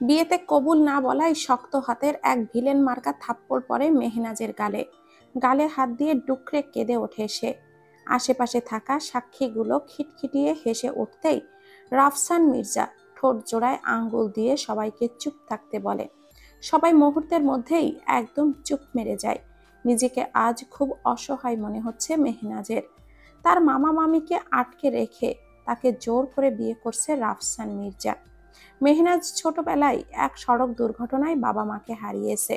বিয়েতে কবুল না বলায় শক্ত হাতের এক ভিলেন মার্কা থাপ্পড় পড়ে মেহনাজের গালে। গালে হাত দিয়ে ডুকরে কেঁদে ওঠে সে। আশেপাশে থাকা সাক্ষীগুলো খিটখিটিয়ে হেসে উঠতেই রাফসান মির্জা ঠোঁট জোড়ায় আঙ্গুল দিয়ে সবাইকে চুপ থাকতে বলে। সবাই মুহূর্তের মধ্যেই একদম চুপ মেরে যায়। নিজেকে আজ খুব অসহায় মনে হচ্ছে মেহনাজের। তার মামা মামিকে আটকে রেখে তাকে জোর করে বিয়ে করছে রাফসান মির্জা। মেহনাজ ছোটবেলায় এক সড়ক দুর্ঘটনায় বাবা মাকে হারিয়েছে।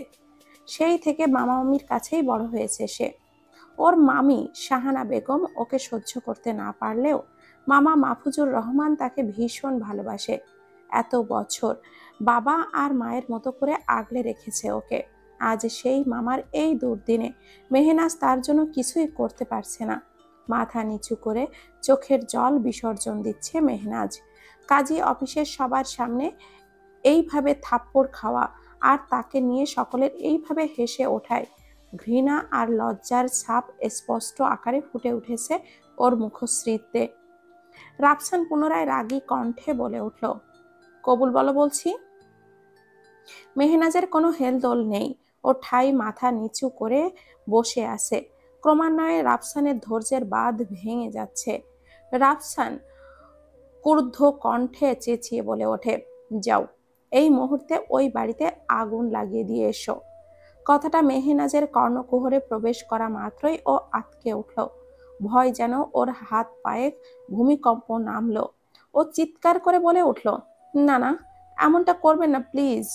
সেই থেকে মামা মামির কাছেই বড় হয়েছে সে। ওর মামি শাহানা বেগম ওকে সহ্য করতে না পারলেও মামা মাহফুজুর রহমান তাকে ভীষণ ভালোবাসে। এত বছর বাবা আর মায়ের মতো করে আগলে রেখেছে ওকে। আজ সেই মামার এই দুর্দিনে মেহনাজ তার জন্য কিছুই করতে পারছে না। মাথা নিচু করে চোখের জল বিসর্জন দিচ্ছে মেহনাজ। কাজী অফিসের সবার সামনে এইভাবে থাপ্পড় খাওয়া আর তাকে নিয়ে সকলের এইভাবে হেসে ওঠায় ঘৃণা আর লজ্জার ছাপ স্পষ্ট আকারে ফুটে উঠেছে ওর মুখশ্রীতে। রাফসান পুনরায় রাগী কণ্ঠে বলে উঠল, কবুল বলো বলছি। মেহনাজের কোনো হেলদোল নেই। ও ঠাই মাথা নিচু করে বসে আছে। ক্রমান্বয়ে রাফসানের ধৈর্যের বাঁধ ভেঙে যাচ্ছে। রাফসান ক্রুদ্ধ কণ্ঠে চেঁচিয়ে বলে ওঠে, যাও, এই মুহূর্তে ওই বাড়িতে আগুন লাগিয়ে দিয়ে এসো। কথাটা মেহনাজের কর্ণকুহরে প্রবেশ করা মাত্রই ও আঁতকে উঠল। ভয় যেন ওর হাত পায়ে ভূমিকম্প নামলো। ও চিৎকার করে বলে উঠল, না না, এমনটা করবেন না প্লিজ।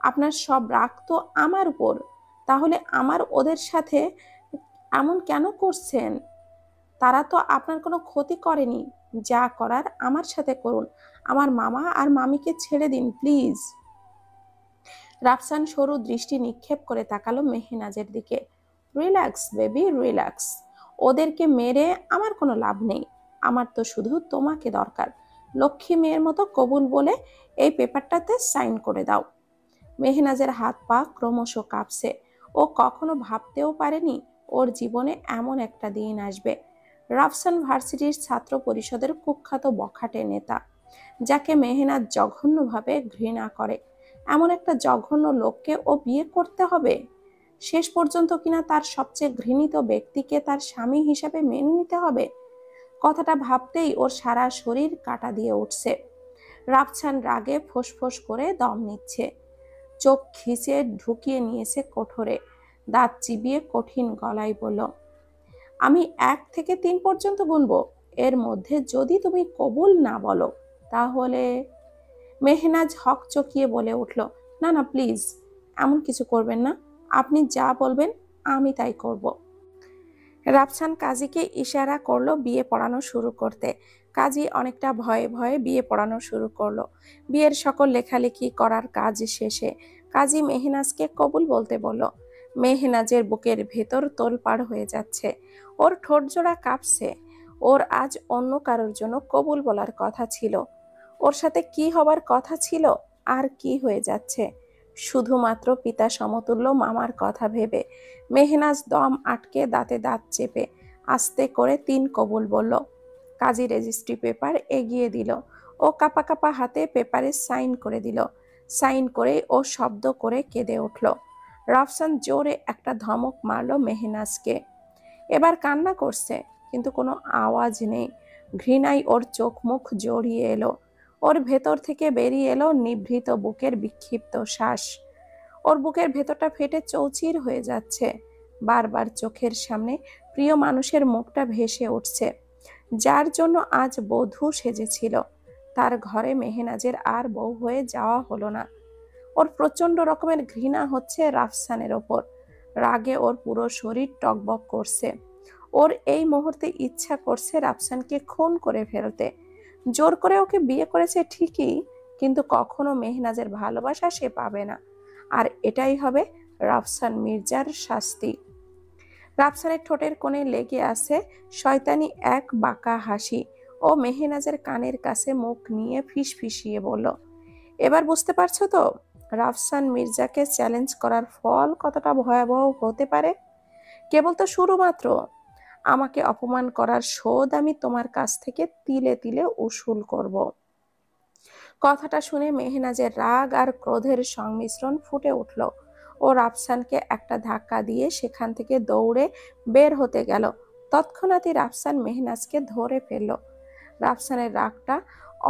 আপনার সব রাগ তো আমার উপর, তাহলে আমার ওদের সাথে এমন কেন করছেন? তারা তো আপনার কোনো ক্ষতি করেনি। যা করার আমার সাথে করুন। আমার মামা আর মামিকে ছেড়ে দিন প্লিজ। রাফসান সরু দৃষ্টি নিক্ষেপ করে তাকালো মেহনাজের দিকে। Relax baby, relax. ওদেরকে মেরে আমার কোনো লাভ নেই। আমার তো শুধু তোমাকে দরকার। লক্ষ্মী মেয়ের মতো কবুল বলে এই পেপারটাতে সাইন করে দাও। মেহনাজের হাত পা ক্রমশ কাঁপছে। ও কখনো ভাবতেও পারেনি ওর জীবনে এমন একটা দিন আসবে। রাফসান ভার্সিটির ছাত্র পরিষদের কুখ্যাত বখাটে নেতা, যাকে মেহনাজ জঘন্যভাবে ঘৃণা করে। এমন একটা জঘন্য লোককে ও বিয়ে করতে হবে? শেষ পর্যন্ত কিনা তার সবচেয়ে ঘৃণিত ব্যক্তিকে তার স্বামী হিসেবে মেনে নিতে হবে? কথাটা ভাবতেই ওর সারা শরীর কাঁটা দিয়ে উঠছে। রাফসান রাগে ফোঁস করে দম নিচ্ছে। চোখ খিচে ঢুকিয়ে নিয়েছে কোঠরে। দাঁত চিবিয়ে কঠিন গলায় বলল, আমি 1 থেকে 3 পর্যন্ত গুনবো। এর মধ্যে যদি তুমি কবুল না বলো তাহলে। মেহনাজ হকচকিয়ে বলে উঠল, না না প্লিজ, এমন কিছু করবেন না। আপনি যা বলবেন আমি তাই করব। রাফসান কাজীকে ইশারা করলো বিয়ে পড়ানো শুরু করতে। কাজী অনেকটা ভয়ে ভয়ে বিয়ে পড়ানো শুরু করলো। বিয়ের সকল লেখালেখি করার কাজ শেষে কাজী মেহনাজকে কবুল বলতে বলল। মেহনাজের বুকের ভেতর তোলপাড় হয়ে যাচ্ছে। ওর ঠোঁট জোড়া কাঁপছে। ওর আজ অন্য কারোর জন্য কবুল বলার কথা ছিল। ওর সাথে কি হবার কথা ছিল, আর কি হয়ে যাচ্ছে। শুধুমাত্র পিতা সমতুল্য মামার কথা ভেবে মেহনাজ দম আটকে দাঁতে দাঁত চেপে আস্তে করে 3 কবুল বলল। কাজী রেজিস্ট্রি পেপার এগিয়ে দিল। ও কাপা কাপা হাতে পেপারে সাইন করে দিল। সাইন করে ও শব্দ করে কেঁদে উঠল। রাফসান জোরে একটা ধমক মারল মেহনাজকে। এবার কান্না করছে, কিন্তু কোনো আওয়াজ নেই। ঘৃণায় ওর চোখ মুখ জড়িয়ে এলো। ওর ভেতর থেকে বেরিয়ে এলো নিভৃত বুকের বিক্ষিপ্ত শ্বাস। ওর বুকের ভেতরটা ফেটে চৌচির হয়ে যাচ্ছে। বারবার চোখের সামনে প্রিয় মানুষের মুখটা ভেসে উঠছে, যার জন্য আজ বধূ সেজেছিল। তার ঘরে মেহনাজের আর বউ হয়ে যাওয়া হলো না। ওর প্রচন্ড রকমের ঘৃণা হচ্ছে রাফসানের ওপর। রাগে ওর পুরো শরীর টকবক করছে। ওর এই মুহূর্তে ইচ্ছা করছে রাফসানকে খুন করে ফেলতে। জোর করে ওকে বিয়ে করেছে ঠিকই, কিন্তু কখনো মেহনাজের ভালোবাসা সে পাবে না। আর এটাই হবে রাফসান মির্জার শাস্তি। রাফসানের ঠোঁটের কোণে লেগে আছে শয়তানি এক বাঁকা হাসি। ও মেহনাজের কানের কাছে মুখ নিয়ে ফিসফিসিয়ে বলল, এবার বুঝতে পারছো তো রাফসান মির্জাকে চ্যালেঞ্জ করার ফল কতটা ভয়াবহ হতে পারে? কেবল তো শুরু মাত্র। আমাকে অপমান করার শোধ আমি তোমার কাছ থেকে তিলে তিলে উসুল করব। কথাটা শুনে মেহনাজের রাগ আর ক্রোধের সংমিশ্রণ ফুটে উঠল। ও রাফসানকে একটা ধাক্কা দিয়ে সেখান থেকে দৌড়ে বের হতে গেল। তৎক্ষণাৎই রাফসান মেহনাজকে ধরে ফেলল। রাফসানের রাগটা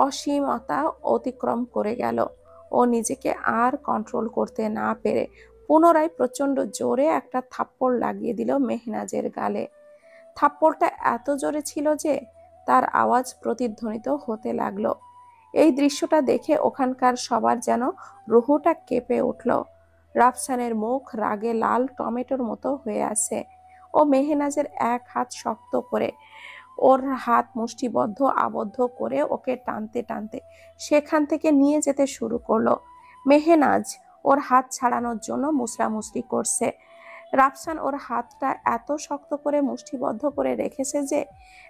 অসীমতা অতিক্রম করে গেল। ও নিজেকে আর কন্ট্রোল করতে না পেরে পুনরায় প্রচন্ড জোরে একটা থাপ্পড় লাগিয়ে দিল মেহনাজের গালে। থাপ্পড়টা এত জোরে ছিল যে তার আওয়াজ প্রতিধ্বনিত হতে লাগলো। এই দৃশ্যটা দেখে ওখানকার সবার যেন রুহুটা কেঁপে উঠল। রাফসানের মুখ রাগে লাল টমেটোর মতো হয়ে আছে। ও মেহনাজের এক হাত শক্ত করে, ওর হাত মুষ্টিবদ্ধ আবদ্ধ করে ওকে টানতে টানতে সেখান থেকে নিয়ে যেতে শুরু করলো। মেহনাজ ওর হাত ছাড়ানোর জন্য মুসরামুসরি করছে। রাফসান ওর হাতটা এত শক্ত করে মুষ্টিবদ্ধ করে রেখেছে যে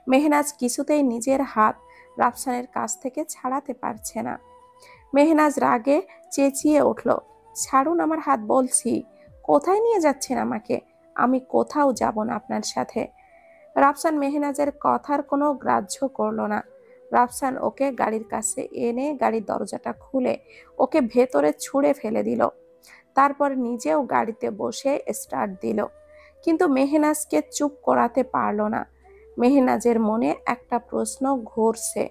মেহনাজ কিছুতেই নিজের হাত রাফসানের কাছ থেকে ছাড়াতে পারছে না। মেহনাজ রাগে চেঁচিয়ে উঠল, ছাড়ুন আমার হাত বলছি। কোথায় নিয়ে যাচ্ছেন আমাকে? আমি কোথাও যাব না আপনার সাথে। রাফসান মেহনাজের কথার কোনো গ্রাহ্য করল না। রাফসান ওকে গাড়ির কাছে এনে গাড়ির দরজাটা খুলে ওকে ভেতরে ছুঁড়ে ফেলে দিল। তারপর নিজেও গাড়িতে বসে স্টার্ট দিল। কিন্তু মেহনাজকে চুপ করাতে পারল না। মেহনাজের মনে একটা প্রশ্ন ঘুরছে,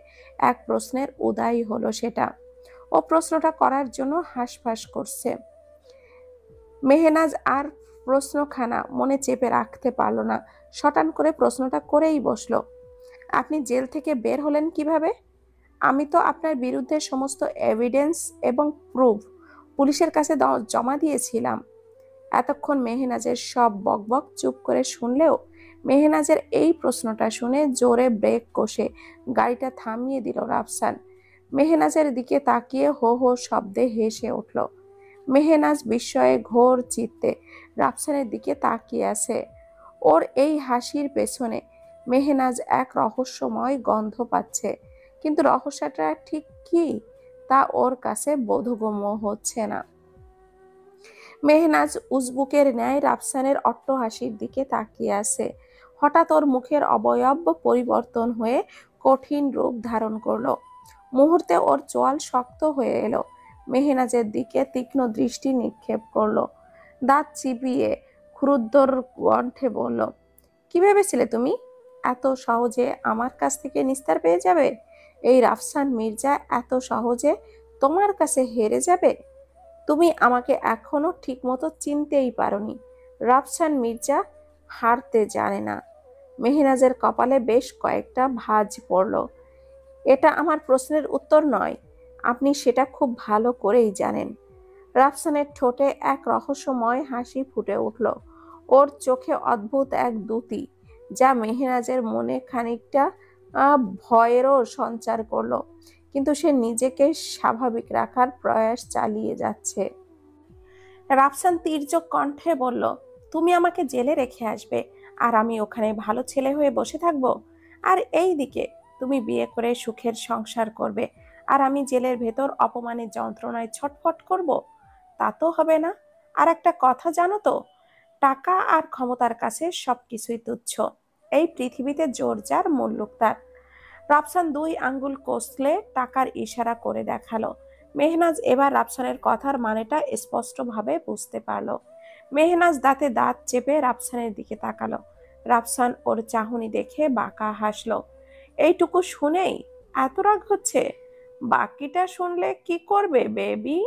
এক প্রশ্নের উদয় হলো সেটা। ও প্রশ্নটা করার জন্য হাঁসফাঁস করছে। মেহনাজ আর প্রশ্নখানা মনে চেপে রাখতে পারল না। শটান করে প্রশ্নটা করেই বসলো, আপনি জেল থেকে বের হলেন কিভাবে? আমি তো আপনার বিরুদ্ধে সমস্ত এভিডেন্স এবং প্রুফ পুলিশের কাছে জমা দিয়েছিলাম। এতক্ষণ মেহনাজের সব বকবক চুপ করে শুনলেও মেহনাজের এই প্রশ্নটা শুনে জোরে ব্রেক কষে গাড়িটা থামিয়ে দিল রাফসান। মেহনাজের দিকে তাকিয়ে হো হো শব্দে হেসে উঠল। মেহনাজ বিস্ময়ে ঘোর চিত্তে রাফসানের দিকে তাকিয়ে আছে। ওর এই হাসির পেছনে মেহনাজ এক রহস্যময় গন্ধ পাচ্ছে, কিন্তু রহস্যটা ঠিক কি তা ওর কাছে বোধগম্য হচ্ছে না। মেহনাজ উজবুকের ন্যায় রাফসানের অট্টহাসির দিকে তাকিয়ে আছে। হঠাৎ ওর মুখের অবয়ব পরিবর্তন হয়ে কঠিন রূপ ধারণ করলো। মুহূর্তে ওর চোয়াল শক্ত হয়ে এলো। মেহনাজের দিকে তীক্ষ্ণ দৃষ্টি নিক্ষেপ করলো। দাঁত চিবিয়ে ক্ষুদ্র কণ্ঠে বলল, কি ভেবেছিলে তুমি এত সহজে আমার কাছ থেকে নিস্তার পেয়ে যাবে? এই রাফসান মির্জা এত সহজে তোমার কাছে হেরে যাবে? তুমি আমাকে এখনো ঠিকমতো চিনতেই পারোনি। রাফসান মির্জা হারতে জানে না। মেহনাজের কপালে বেশ কয়েকটা ভাঁজ পড়ল। এটা আমার প্রশ্নের উত্তর নয়, আপনি সেটা খুব ভালো করেই জানেন। রাফসানের ঠোঁটে এক রহস্যময় হাসি ফুটে উঠল। ওর চোখে অদ্ভুত এক দ্যুতি, যা মেহনাজের মনে খানিকটা ভয়েরও সঞ্চার করলো। কিন্তু সে নিজেকে স্বাভাবিক রাখার প্রয়াস চালিয়ে যাচ্ছে। রাফসান তীর্যক কণ্ঠে বলল, তুমি আমাকে জেলে রেখে আসবে আর আমি ওখানে ভালো ছেলে হয়ে বসে থাকবো? আর এই দিকে তুমি বিয়ে করে সুখের সংসার করবে আর আমি জেলের ভেতর অপমানের যন্ত্রণায় ছটফট করব? তা তো হবে না। আর একটা কথা জানো তো, টাকা আর ক্ষমতার কাছে সবকিছুই তুচ্ছ। এই পৃথিবীতে জোর যার মুল্লুক তার। রাফসান দুই আঙ্গুল কষলে টাকার ইশারা করে দেখালো। মেহনাজ এবার রাফসানের কথার মানেটা স্পষ্টভাবে বুঝতে পারল। মেহনাজ দাঁতে দাঁত চেপে রাফসানের দিকে তাকালো। রাফসান ওর চাহনি দেখে বাঁকা হাসলো। এইটুকু শুনেই এত রাগ হচ্ছে? বাকিটা শুনলে কি করবে বেবি?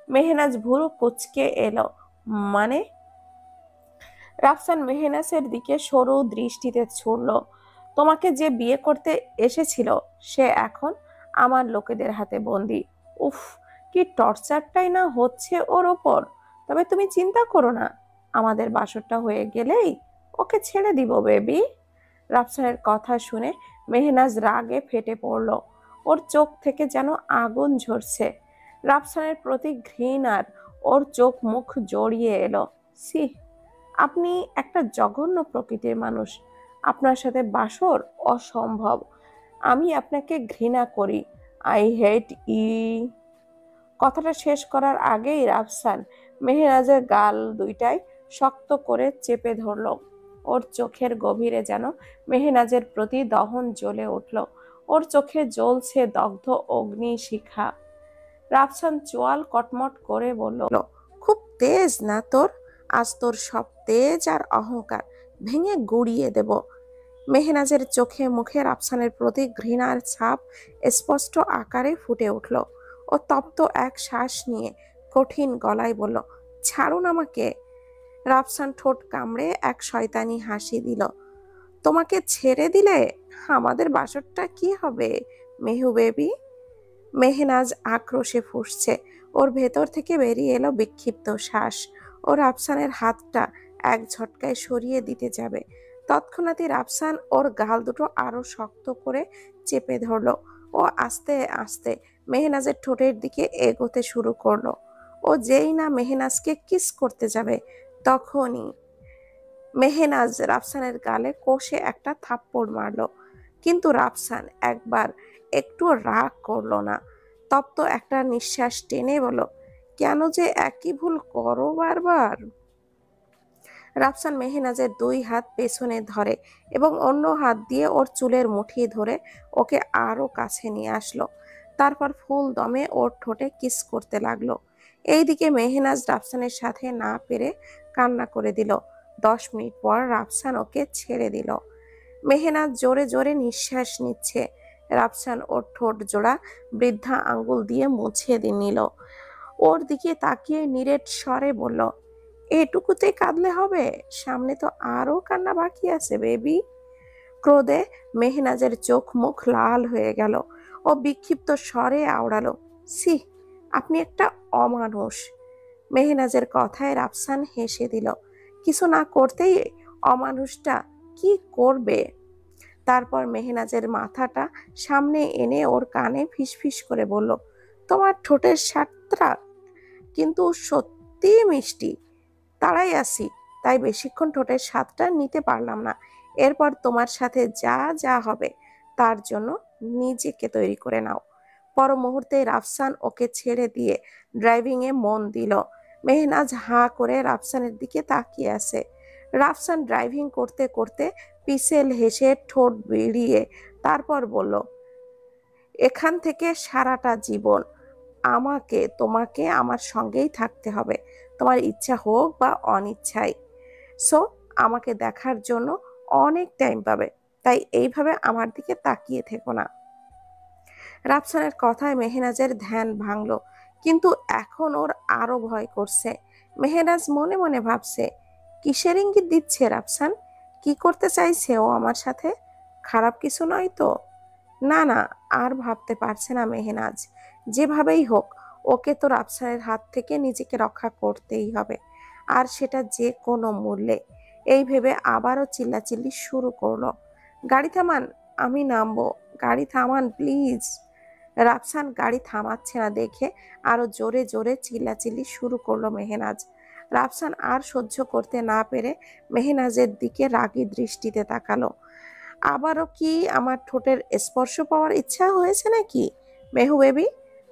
মেহনাজ ভুরু কুঁচকে এলো। মানে? রাফসান মেহনাজের দিকে সরু দৃষ্টিতে ছুড়ল। তোমাকে যে বিয়ে করতে এসেছিল সে এখন আমার লোকেদের হাতে বন্দি। উফ, কি টর্চারটাই না হচ্ছে ওর ওপর। তবে তুমি চিন্তা করো না, আমাদের বাসরটা হয়ে গেলেই ওকে ছেড়ে দিব বেবি। রাফসানের কথা শুনে মেহনাজ রাগে ফেটে পড়ল। ওর চোখ থেকে যেন আগুন ঝরছে। রাফসানের প্রতি ঘৃণার ওর চোখ মুখ জড়িয়ে এলো। সি, আপনি একটা জঘন্য প্রকৃতির মানুষ। আপনার সাথে বাসর অসম্ভব। আমি আপনাকে ঘৃণা করি। আই হেট ই। কথাটা শেষ করার আগেই রাফসান মেহনাজের গাল দুইটায় শক্ত করে চেপে ধরল। ওর চোখের গভীরে যেন মেহনাজের প্রতি দহন জ্বলে উঠল। ওর চোখে জ্বলছে দগ্ধ অগ্নি শিখা। রাফসান চোয়াল কটমট করে বলল, খুব তেজ না তোর? আজ তোর সব তেজ আর অহংকার ভেঙে গুড়িয়ে দেব। মেহনাজের চোখে মুখে রাফসানের প্রতি ঘৃণার ছাপ স্পষ্ট আকারে ফুটে উঠল। ও তপ্ত এক শ্বাস নিয়ে কঠিন গলায় বলল, ছাড়ুন আমাকে। রাফসান ঠোঁট কামড়ে এক শয়তানি হাসি দিল। তোমাকে ছেড়ে দিলে আমাদের বাসরটা কি হবে মেহু বেবি? মেহনাজ আক্রোশে ফুঁসছে। ওর ভেতর থেকে বেরিয়ে এলো বিক্ষিপ্ত শ্বাস। ও রাফসানের হাতটা এক ঝটকায় সরিয়ে দিতে যাবে, তৎক্ষণাৎই রাফসান ওর গাল দুটো আরো শক্ত করে চেপে ধরলো। ও আস্তে আস্তে মেহনাজের ঠোঁটের দিকে এগোতে শুরু করলো। ও যেই না মেহনাজকে কিস করতে যাবে, তখনই মেহনাজ রাফসানের গালে কষে একটা থাপ্পড় মারলো। কিন্তু রাফসান একবার একটু রাগ করলো না। তপ্ত একটা নিঃশ্বাস টেনে বলল, কেন যে একই ভুল করো বারবার? রাফসান মেহনাজের দুই হাত পেছনে ধরে এবং অন্য হাত দিয়ে ওর চুলের মুঠি ধরে ওকে আরো কাছে নিয়ে আসলো। তারপর ফুল দমে ওর ঠোঁটে কিস করতে লাগলো। এইদিকে মেহনাজ রাফসানের সাথে না পেরে কান্না করে দিল। 10 মিনিট পর রাফসান ওকে ছেড়ে দিল। মেহনাজ জোরে জোরে নিঃশ্বাস নিচ্ছে। রাফসান ওর ঠোঁট জোড়া বৃদ্ধা আঙ্গুল দিয়ে মুছে নিল। ওর দিকে তাকিয়ে নিরেট স্বরে বলল, এটুকুতে কাঁদলে হবে? সামনে তো আরো কান্না বাকি আছে বেবি। ক্রোধে মেহনাজের চোখ মুখ লাল হয়ে গেল। ও বিক্ষিপ্ত স্বরে আওড়ালো, সি, আপনি একটা অমানুষ। মেহনাজের কথায় রাফসান হেসে দিল। কিছু না করতেই অমানুষটা কি করবে? তারপর মেহনাজের মাথাটা সামনে এনে ওর কানে ফিসফিস করে বলল, তোমার ঠোঁটের স্বাদটা কিন্তু সত্যি মিষ্টি। তাড়াই আসি, তাই বেশিক্ষণ ঠোঁটের স্বাদটা নিতে পারলাম না। এরপর তোমার সাথে যা যা হবে তার জন্য নিজেকে তৈরি করে নাও। পর মুহূর্তে রাফসান ওকে ছেড়ে দিয়ে ড্রাইভিং এ মন দিল। মেহনাজ হাঁ করে রাফসানের দিকে তাকিয়ে আছে। রাফসান ড্রাইভিং করতে করতে পিছেল হেসে ঠোঁট বিড়িয়ে তারপর বলল, এখান থেকে সারাটা জীবন আমাকে তোমাকে আমার সঙ্গেই থাকতে হবে, তোমার ইচ্ছা হোক বা অনিচ্ছাই। সো আমাকে দেখার জন্য অনেক টাইম পাবে, তাই এইভাবে আমার দিকে তাকিয়ে থেকো না। রাফসানের কথায় মেহনাজের ধ্যান ভাঙল, কিন্তু এখন ওর আরো ভয় করছে। মেহনাজ মনে মনে ভাবছে, কিসের ইঙ্গিত দিচ্ছে রাফসান? কি করতে চাইছে ও আমার সাথে? খারাপ কিছু নয় তো? না না, আর ভাবতে পারছে না মেহনাজ। যেভাবেই হোক ওকে তো রাফসানের হাত থেকে নিজেকে রক্ষা করতেই হবে, আর সেটা যে কোনো মূল্যে। এই ভেবে আবারও চিল্লাচিল্লি শুরু করলো, গাড়ি থামান, আমি নামবো, গাড়ি থামান প্লিজ। রাফসান গাড়ি থামাচ্ছে না দেখে আরো জোরে জোরে চিল্লাচিল্লি শুরু করলো মেহনাজ। রাফসান আর সহ্য করতে না পেরে মেহনাজের দিকে রাগী দৃষ্টিতে তাকালো। আবারও কি আমার ঠোঁটের স্পর্শ পাওয়ার ইচ্ছা হয়েছে নাকি? মেহু বেবি,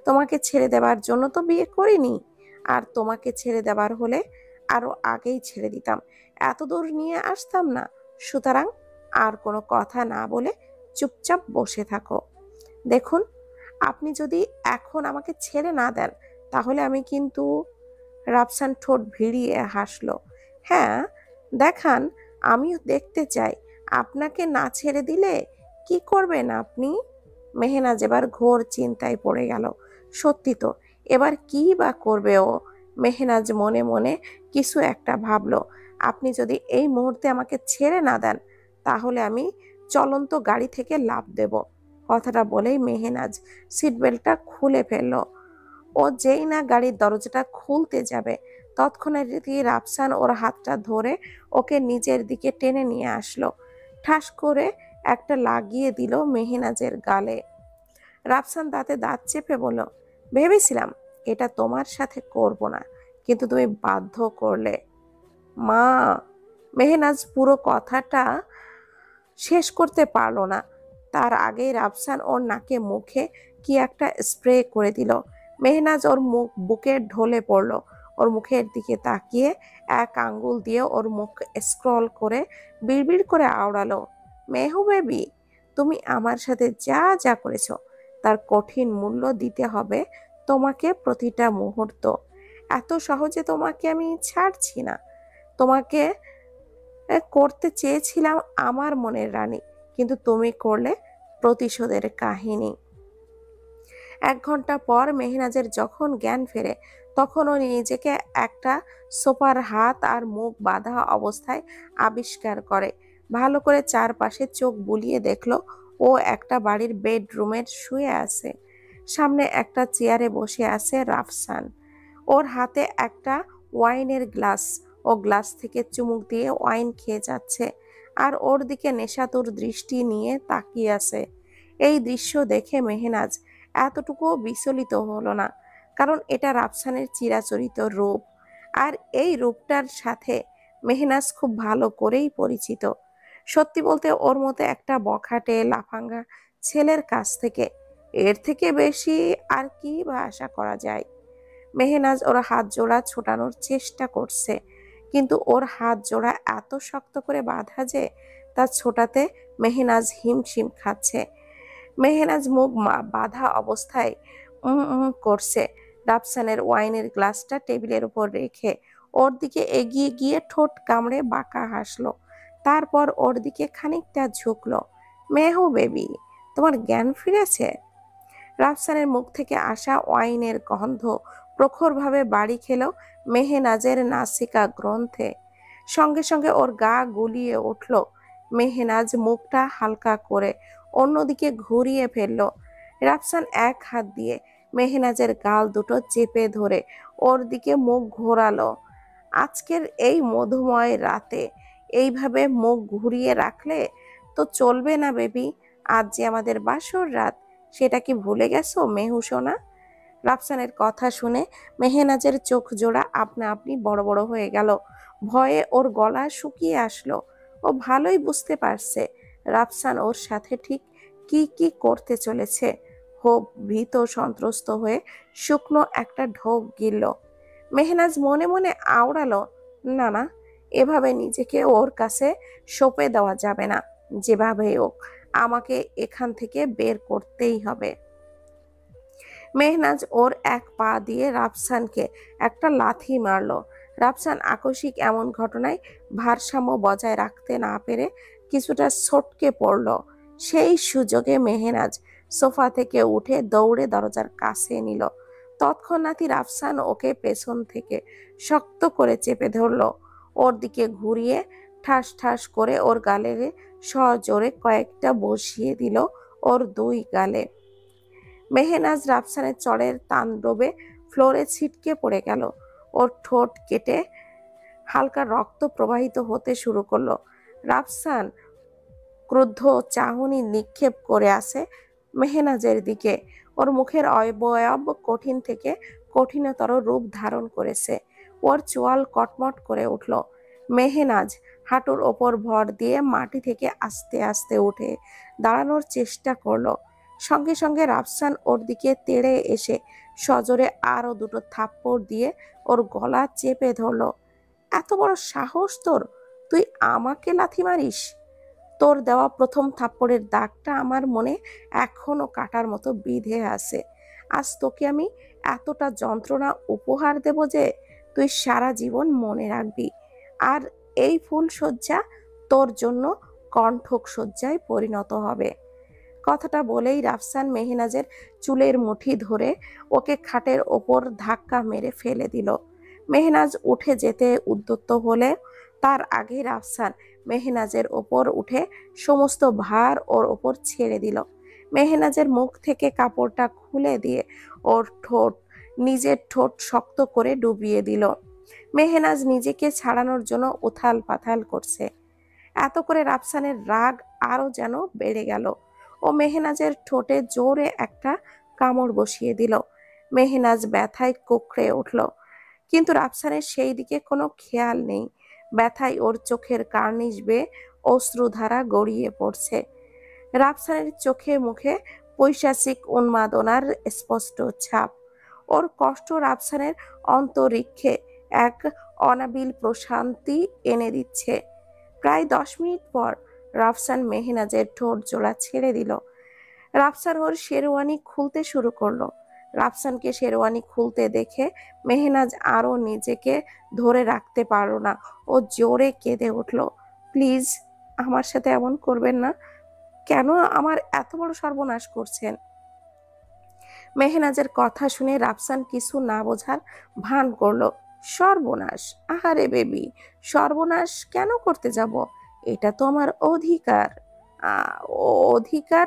তোমাকে ছেড়ে দেবার জন্য তো বিয়ে করিনি। আর তোমাকে ছেড়ে দেবার হলে আরো আগেই ছেড়ে দিতাম, এত দূর নিয়ে আসতাম না। সুতরাং আর কোনো কথা না বলে চুপচাপ বসে থাকো। দেখুন, আপনি যদি এখন আমাকে ছেড়ে না দেন তাহলে আমি কিন্তু। রাফসান ঠোঁট ভিড়িয়ে হাসলো, হ্যাঁ দেখান, আমিও দেখতে চাই আপনাকে না ছেড়ে দিলে কি করবেন আপনি। মেহনাজ এবার ঘোর চিন্তায় পড়ে গেল। সত্যি তো, এবার কি বা করবে ও? মেহনাজ মনে মনে কিছু একটা ভাবলো। আপনি যদি এই মুহূর্তে আমাকে ছেড়ে না দেন তাহলে আমি চলন্ত গাড়ি থেকে লাফ দেব। কথাটা বলেই মেহনাজ সিট বেল্টটা খুলে ফেললো। ও যেই না গাড়ির দরজাটা খুলতে যাবে, তৎক্ষণাৎই রাফসান ওর হাতটা ধরে ওকে নিজের দিকে টেনে নিয়ে আসলো। ঠাস করে একটা লাগিয়ে দিল মেহনাজের গালে। রাফসান দাঁতে দাঁত চেপে বলল, ভেবেছিলাম এটা তোমার সাথে করব না, কিন্তু তুমি বাধ্য করলে মা। মেহনাজ পুরো কথাটা শেষ করতে পারলো না। তার আগেই রাফসান ওর নাকে মুখে কি একটা স্প্রে করে দিল। মেহনাজ ওর বুকে ঢলে পড়ল। ওর মুখের দিকে তাকিয়ে এক আঙ্গুল দিয়ে ওর মুখ স্ক্রল করে বিড়বিড় করে আওড়ালো, মেহু বেবি, তুমি আমার সাথে যা যা করেছো তার কঠিন মূল্য দিতে হবে তোমাকে প্রতিটা মুহূর্ত। এত সহজে তোমাকে আমি ছাড়ছি না। তোমাকে করতে চেয়েছিলাম আমার মনের রানী, কিন্তু তুমি করলে প্রতিশোধের কাহিনী। 1 ঘন্টা পর মেহনাজের যখন জ্ঞান ফেরে, তখন ও নিজেকে একটা সোফার হাত আর মুখ বাঁধা অবস্থায় আবিষ্কার করে। ভালো করে চারপাশে চোখ বুলিয়ে দেখলো ও একটা বাড়ির বেডরুমের শুয়ে আছে। সামনে একটা চেয়ারে বসে আছে রাফসান। ওর হাতে একটা ওয়াইনের গ্লাস। ও গ্লাস থেকে চুমুক দিয়ে ওয়াইন খেয়ে যাচ্ছে আর ওর দিকে নেশাতুর দৃষ্টি নিয়ে তাকিয়ে আছে। এই দৃশ্য দেখে মেহনাজ এতটুকুও বিচলিত হলো না, কারণ এটা রাফসানের চিরাচরিত রূপ। আর এই রূপটার সাথে মেহনাজ খুব ভালো করেই পরিচিত। সত্যি বলতে ওর মতো একটা বখাটে লাফাঙ্গা ছেলের কাছ থেকে এর থেকে বেশি আর কি বা আশা করা যায়। মেহনাজ ওর হাত জোড়া ছোটানোর চেষ্টা করছে, কিন্তু ওর হাত জোড়া এত শক্ত করে বাঁধা যে তা ছোটাতে মেহনাজ হিমশিম খাচ্ছে। মেহনাজ মুখ বাঁধা অবস্থায় করছে। রাফসানের ওয়াইনের গ্লাসটা টেবিলের উপর রেখে ওর দিকে এগিয়ে গিয়ে ঠোঁট কামড়ে বাঁকা হাসলো। তারপর ওর দিকে খানিকটা ঝুঁকলো। মেহু বেবি, তোমার জ্ঞান ফিরেছে? রাফসানের মুখ থেকে আসা ওয়াইনের গন্ধ প্রখরভাবে বাড়ি খেল মেহনাজের নাসিকা গ্রন্থে। সঙ্গে সঙ্গে ওর গা গুলিয়ে উঠল। মেহনাজ মুখটা হালকা করে অন্যদিকে ঘুরিয়ে ফেলল। রাফসান এক হাত দিয়ে মেহনাজের গাল দুটো চেপে ধরে ওর দিকে মুখ ঘোরালো। আজকের এই মধুময় রাতে এইভাবে মুখ ঘুরিয়ে রাখলে তো চলবে না বেবি। আজ যে আমাদের বাসর রাত, সেটা কি ভুলে গেছো মেহু সোনা? রাফসানের কথা শুনে মেহনাজের চোখ জোড়া আপনা আপনি বড় বড় হয়ে গেল। ভয়ে ওর গলা শুকিয়ে আসলো। ও ভালোই বুঝতে পারছে রাফসান ওর সাথে ঠিক কি কি করতে চলেছে। হোপ ভীত সন্ত্রস্ত হয়ে শুকনো একটা ঢোক গিলল। মেহনাজ মনে মনে আওড়ালো, না না, এভাবে নিজেকে ওর কাছে সঁপে দেওয়া যাবে না। যেভাবে হোক আমাকে এখান থেকে বের করতেই হবে। মেহনাজ ওর এক পা দিয়ে রাফসানকে একটা লাথি মারল। রাফসান আকস্মিক এমন ঘটনায় ভারসাম্য বজায় রাখতে না পেরে কিছুটা ছটকে পড়ল। সেই সুযোগে মেহনাজ সোফা থেকে উঠে দৌড়ে দরজার কাছে নিল। তৎক্ষণাৎই রাফসান ওকে পেছন থেকে শক্ত করে চেপে ধরল। ওর দিকে ঘুরিয়ে ঠাস ঠাস করে ওর গালে সজোরে কয়েকটা বসিয়ে দিল ওর 2 গালে। মেহনাজ রাফসানের চড়ের তাণ্ডবে ফ্লোরে ছিটকে পড়ে গেল। ওর ঠোঁট কেটে হালকা রক্ত প্রবাহিত হতে শুরু করলো। রাফসান ক্রুদ্ধ চাহনি নিক্ষেপ করে আসে মেহনাজের দিকে। ওর মুখের অবয়ব কঠিন থেকে কঠিনতর রূপ ধারণ করেছে। ওর চোয়াল কটমট করে উঠল। মেহনাজ হাঁটুর ওপর ভর দিয়ে মাটি থেকে আস্তে আস্তে উঠে দাঁড়ানোর চেষ্টা করলো। সঙ্গে সঙ্গে রাফসান ওর দিকে তেড়ে এসে সজোরে আরো 2টো থাপ্পড় দিয়ে ওর গলা চেপে ধরলো। এত বড় সাহস তোর, তুই আমাকে লাথি মারিস? তোর দেওয়া প্রথম থাপ্পড়ের দাগটা আমার মনে এখনো কাটার মতো বিঁধে আছে। আজ তোকে আমি এতটা যন্ত্রণা উপহার দেব যে তুই সারা জীবন মনে রাখবি। আর এই ফুলশয্যা তোর জন্য কণ্ঠক শয্যায় পরিণত হবে। কথাটা বলেই রাফসান মেহনাজের চুলের মুঠি ধরে ওকে খাটের ওপর ধাক্কা মেরে ফেলে দিল। মেহনাজ উঠে যেতে উদ্যত হলে তার আগে রাফসান মেহনাজের ওপর উঠে সমস্ত ভার ওর ওপর ছেড়ে দিল। মেহনাজের মুখ থেকে কাপড়টা খুলে দিয়ে ওর নিজের ঠোঁট শক্ত করে ডুবিয়ে দিল। মেহনাজ নিজেকে ছাড়ানোর জন্য উথাল পাথাল করছে। এত করে রাফসানের রাগ আরো যেন বেড়ে গেল। ও মেহনাজের ঠোঁটে জোরে একটা কামড় বসিয়ে দিল। মেহনাজ ব্যথায় কুঁকড়ে উঠল, কিন্তু রাফসানের সেই দিকে কোনো খেয়াল নেই। ব্যথায় ওর চোখের কার্নিশ বেয়ে অশ্রুধারা গড়িয়ে পড়ছে। রাফসানের চোখে মুখে পৈশাচিক উন্মাদনার স্পষ্ট ছাপ। ওর কষ্ট রাফসানের অন্তরিক্ষে এক অনাবিল প্রশান্তি এনে দিচ্ছে। প্রায় 10 মিনিট পর রাফসান মেহনাজের ঠোঁট জোড়া ছেড়ে দিল। রাফসান ওর শেরওয়ানি খুলতে শুরু করলো। রাফসানকে শেরওয়ানি খুলতে দেখে মেহনাজ আরো নিজেকে ধরে রাখতে পারল না। ও জোরে কেঁদে উঠল। প্লিজ আমার সাথে এমন করবেন না। কেন আমার এত বড় সর্বনাশ করছেন? মেহনাজের কথা শুনে রাফসান কিছু না বোঝার ভান করলো। সর্বনাশ? আহারে বেবি, সর্বনাশ কেন করতে যাব? এটা তো আমার অধিকার। অধিকার?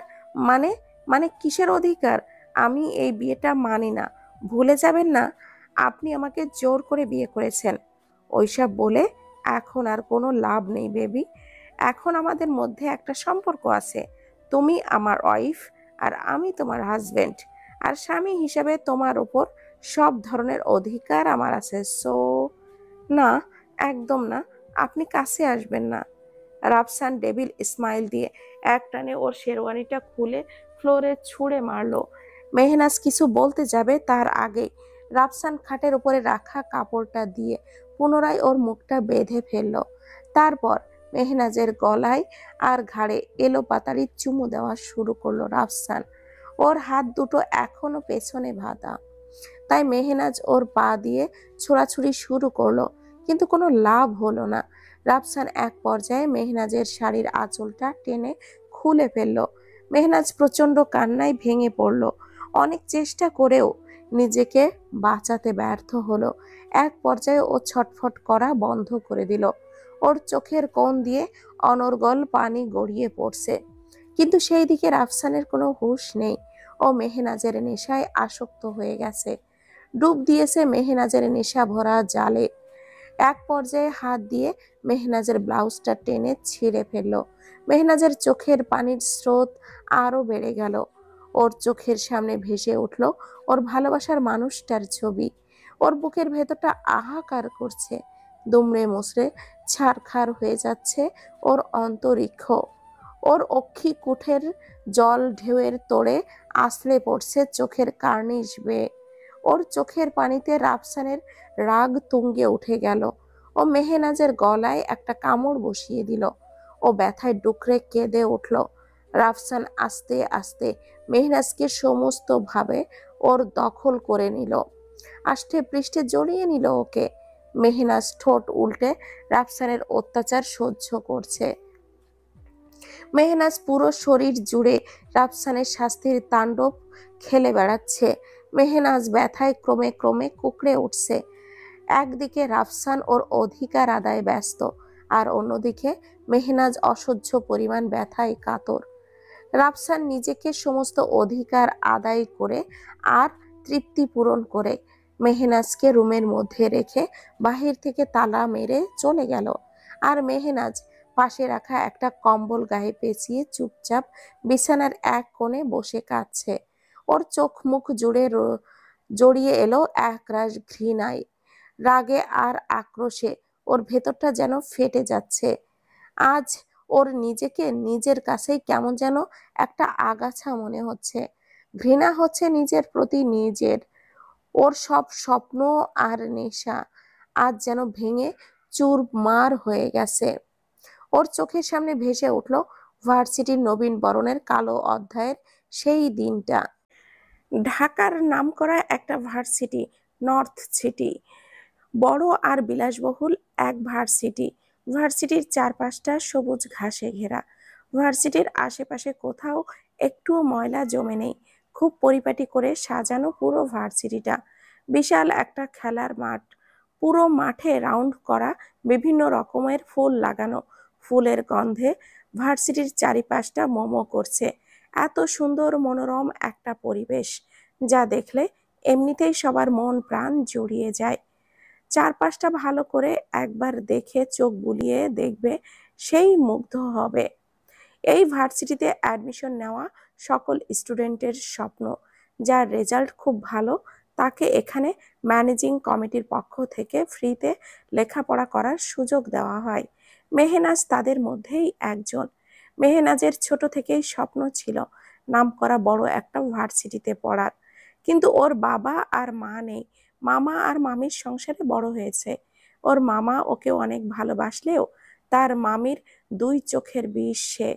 মানে? মানে কিসের অধিকার? আমি এই বিয়েটা মানি না। ভুলে যাবেন না আপনি আমাকে জোর করে বিয়ে করেছেন। ওইসব বলে এখন আর কোনো লাভ নেই বেবি। এখন আমাদের মধ্যে একটা সম্পর্ক আছে। তুমি আমার ওয়াইফ আর আমি তোমার হাজবেন্ড। আর স্বামী হিসেবে তোমার উপর সব ধরনের অধিকার আমার আছে। সো না, একদম না। আপনি কাছে আসবেন না। রাফসান ডেভিল স্মাইল দিয়ে একটানে ওর শেরওয়ানিটা খুলে ফ্লোরে ছুঁড়ে মারলো। মেহনাজ কিছু বলতে যাবে তার আগে রাফসান খাটের উপরে রাখা কাপড়টা দিয়ে পুনরায় ওর মুখটা বেঁধে ফেললো। তারপর মেহনাজের গলায় আর ঘাড়ে এলোপাতাড়ি চুমু দেওয়া শুরু করলো রাফসান। ওর হাত দুটো এখনো পেছনে বাঁধা, তাই মেহনাজ ওর পা দিয়ে ছোড়াছুড়ি শুরু করলো, কিন্তু কোনো লাভ হলো না। রাফসান এক পর্যায়ে মেহনাজের শাড়ির আঁচলটা টেনে খুলে ফেললো। মেহনাজ প্রচন্ড কান্নায় ভেঙে পড়লো। অনেক চেষ্টা করেও নিজেকে বাঁচাতে ব্যর্থ হলো। এক পর্যায়ে ও ছটফট করা বন্ধ করে দিল। ওর চোখের কোণ দিয়ে অনর্গল পানি গড়িয়ে পড়ছে, কিন্তু সেই দিকে রাফসানের কোনো হুঁশ নেই। ও মেহনাজের নেশায় আসক্ত হয়ে গেছে, ডুব দিয়েছে মেহনাজের নেশা ভরা জালে। এক পর্যায়ে হাত দিয়ে মেহনাজের ব্লাউজটা টেনে ছিঁড়ে ফেললো। মেহনাজের চোখের পানির স্রোত আরো বেড়ে গেল। ওর চোখের সামনে ভেসে উঠল ওর ভালোবাসার মানুষটার ছবি। ওর বুকের ভেতরটা আহাকার করছে, দুমড়ে মুচড়ে ছারখার হয়ে যাচ্ছে ওর অন্তরিক্ষ। ওর অক্ষি কুঠের জল ঢেউয়ের তোড়ে আছড়ে পড়ছে চোখের কার্নিশ বেয়ে। ওর চোখের পানিতে রাফসানের রাগ তুঙ্গে উঠে গেল। ও মেহনাজের গলায় একটা কামড় বসিয়ে দিল। ও ব্যথায় ডুকরে কেঁদে উঠল। রাফসান আস্তে আস্তে মেহনাজকে সমস্ত ভাবে ওর দখল করে নিল, আষ্টে পৃষ্ঠে জড়িয়ে নিল ওকে। মেহনাজ ঠোঁট উল্টে রাফসানের অত্যাচার সহ্য করছে। মেহনাজ পুরো শরীর জুড়ে রাফসানের শাস্তির তাণ্ডব খেলে বেড়াচ্ছে। মেহনাজ ব্যথায় ক্রমে ক্রমে কুঁকড়ে উঠছে। একদিকে রাফসান ওর অধিকার আদায়ে ব্যস্ত, আর অন্যদিকে মেহনাজ অসহ্য পরিমাণ ব্যথায় কাতর। রাফসান নিজেকে সমস্ত অধিকার আদায় করে আর তৃপ্তি পূরণ করে মেহনাজকে রুমের মধ্যে রেখে বাহির থেকে তালা মেরে চলে গেল। আর মেহনাজ পাশে রাখা একটা কম্বল গায়ে পেঁচিয়ে চুপচাপ বিছানার এক কোণে বসে কাঁদছে। ওর চোখ মুখ জুড়ে জড়িয়ে এলো একরাশ ঘৃণায়, রাগে আর আক্রোশে। ওর ভেতরটা যেন ফেটে যাচ্ছে। আজ ওর নিজেকে নিজের কাছেই কেমন যেন একটা আগাছা মনে হচ্ছে। ঘৃণা হচ্ছে নিজের প্রতি নিজের। ওর সব স্বপ্ন আর নেশা আজ যেন ভেঙে চুরমার হয়ে গেছে। ওর চোখের সামনে ভেসে উঠল ভার্সিটির নবীন বরণের কালো অধ্যায়ের সেই দিনটা। ঢাকার নামকরা একটা ভার্সিটি, নর্থ সিটি, বড় আর বিলাসবহুল এক ভার্সিটি। ভার্সিটির চারপাশটা সবুজ ঘাসে ঘেরা। ভার্সিটির আশেপাশে কোথাও একটুও ময়লা জমে নেই। খুব পরিপাটি করে সাজানো পুরো ভার্সিটিটা। বিশাল একটা খেলার মাঠ, পুরো মাঠে রাউন্ড করা বিভিন্ন রকমের ফুল লাগানো। ফুলের গন্ধে ভার্সিটির চারিপাশটা মোমো করছে। এত সুন্দর মনোরম একটা পরিবেশ, যা দেখলে এমনিতেই সবার মন প্রাণ জুড়িয়ে যায়। চারপাশটা ভালো করে একবার দেখে চোখ বুলিয়ে দেখবে, সেই মুগ্ধ হবে। এই ভার্সিটিতে অ্যাডমিশন নেওয়া সকল স্টুডেন্টের স্বপ্ন। যার রেজাল্ট খুব ভালো তাকে এখানে ম্যানেজিং কমিটির পক্ষ থেকে ফ্রিতে লেখাপড়া করার সুযোগ দেওয়া হয়। মেহনাজ তাদের মধ্যেই একজন। মেহনাজের ছোট থেকেই স্বপ্ন ছিল নামকরা বড় একটা ভার্সিটিতে পড়ার, কিন্তু ওর বাবা আর মা নেই। মামা আর মামির সংসারে বড় হয়েছে। ওর মামা ওকে অনেক ভালোবাসলেও তার মামির দুই চোখের বিষ সে।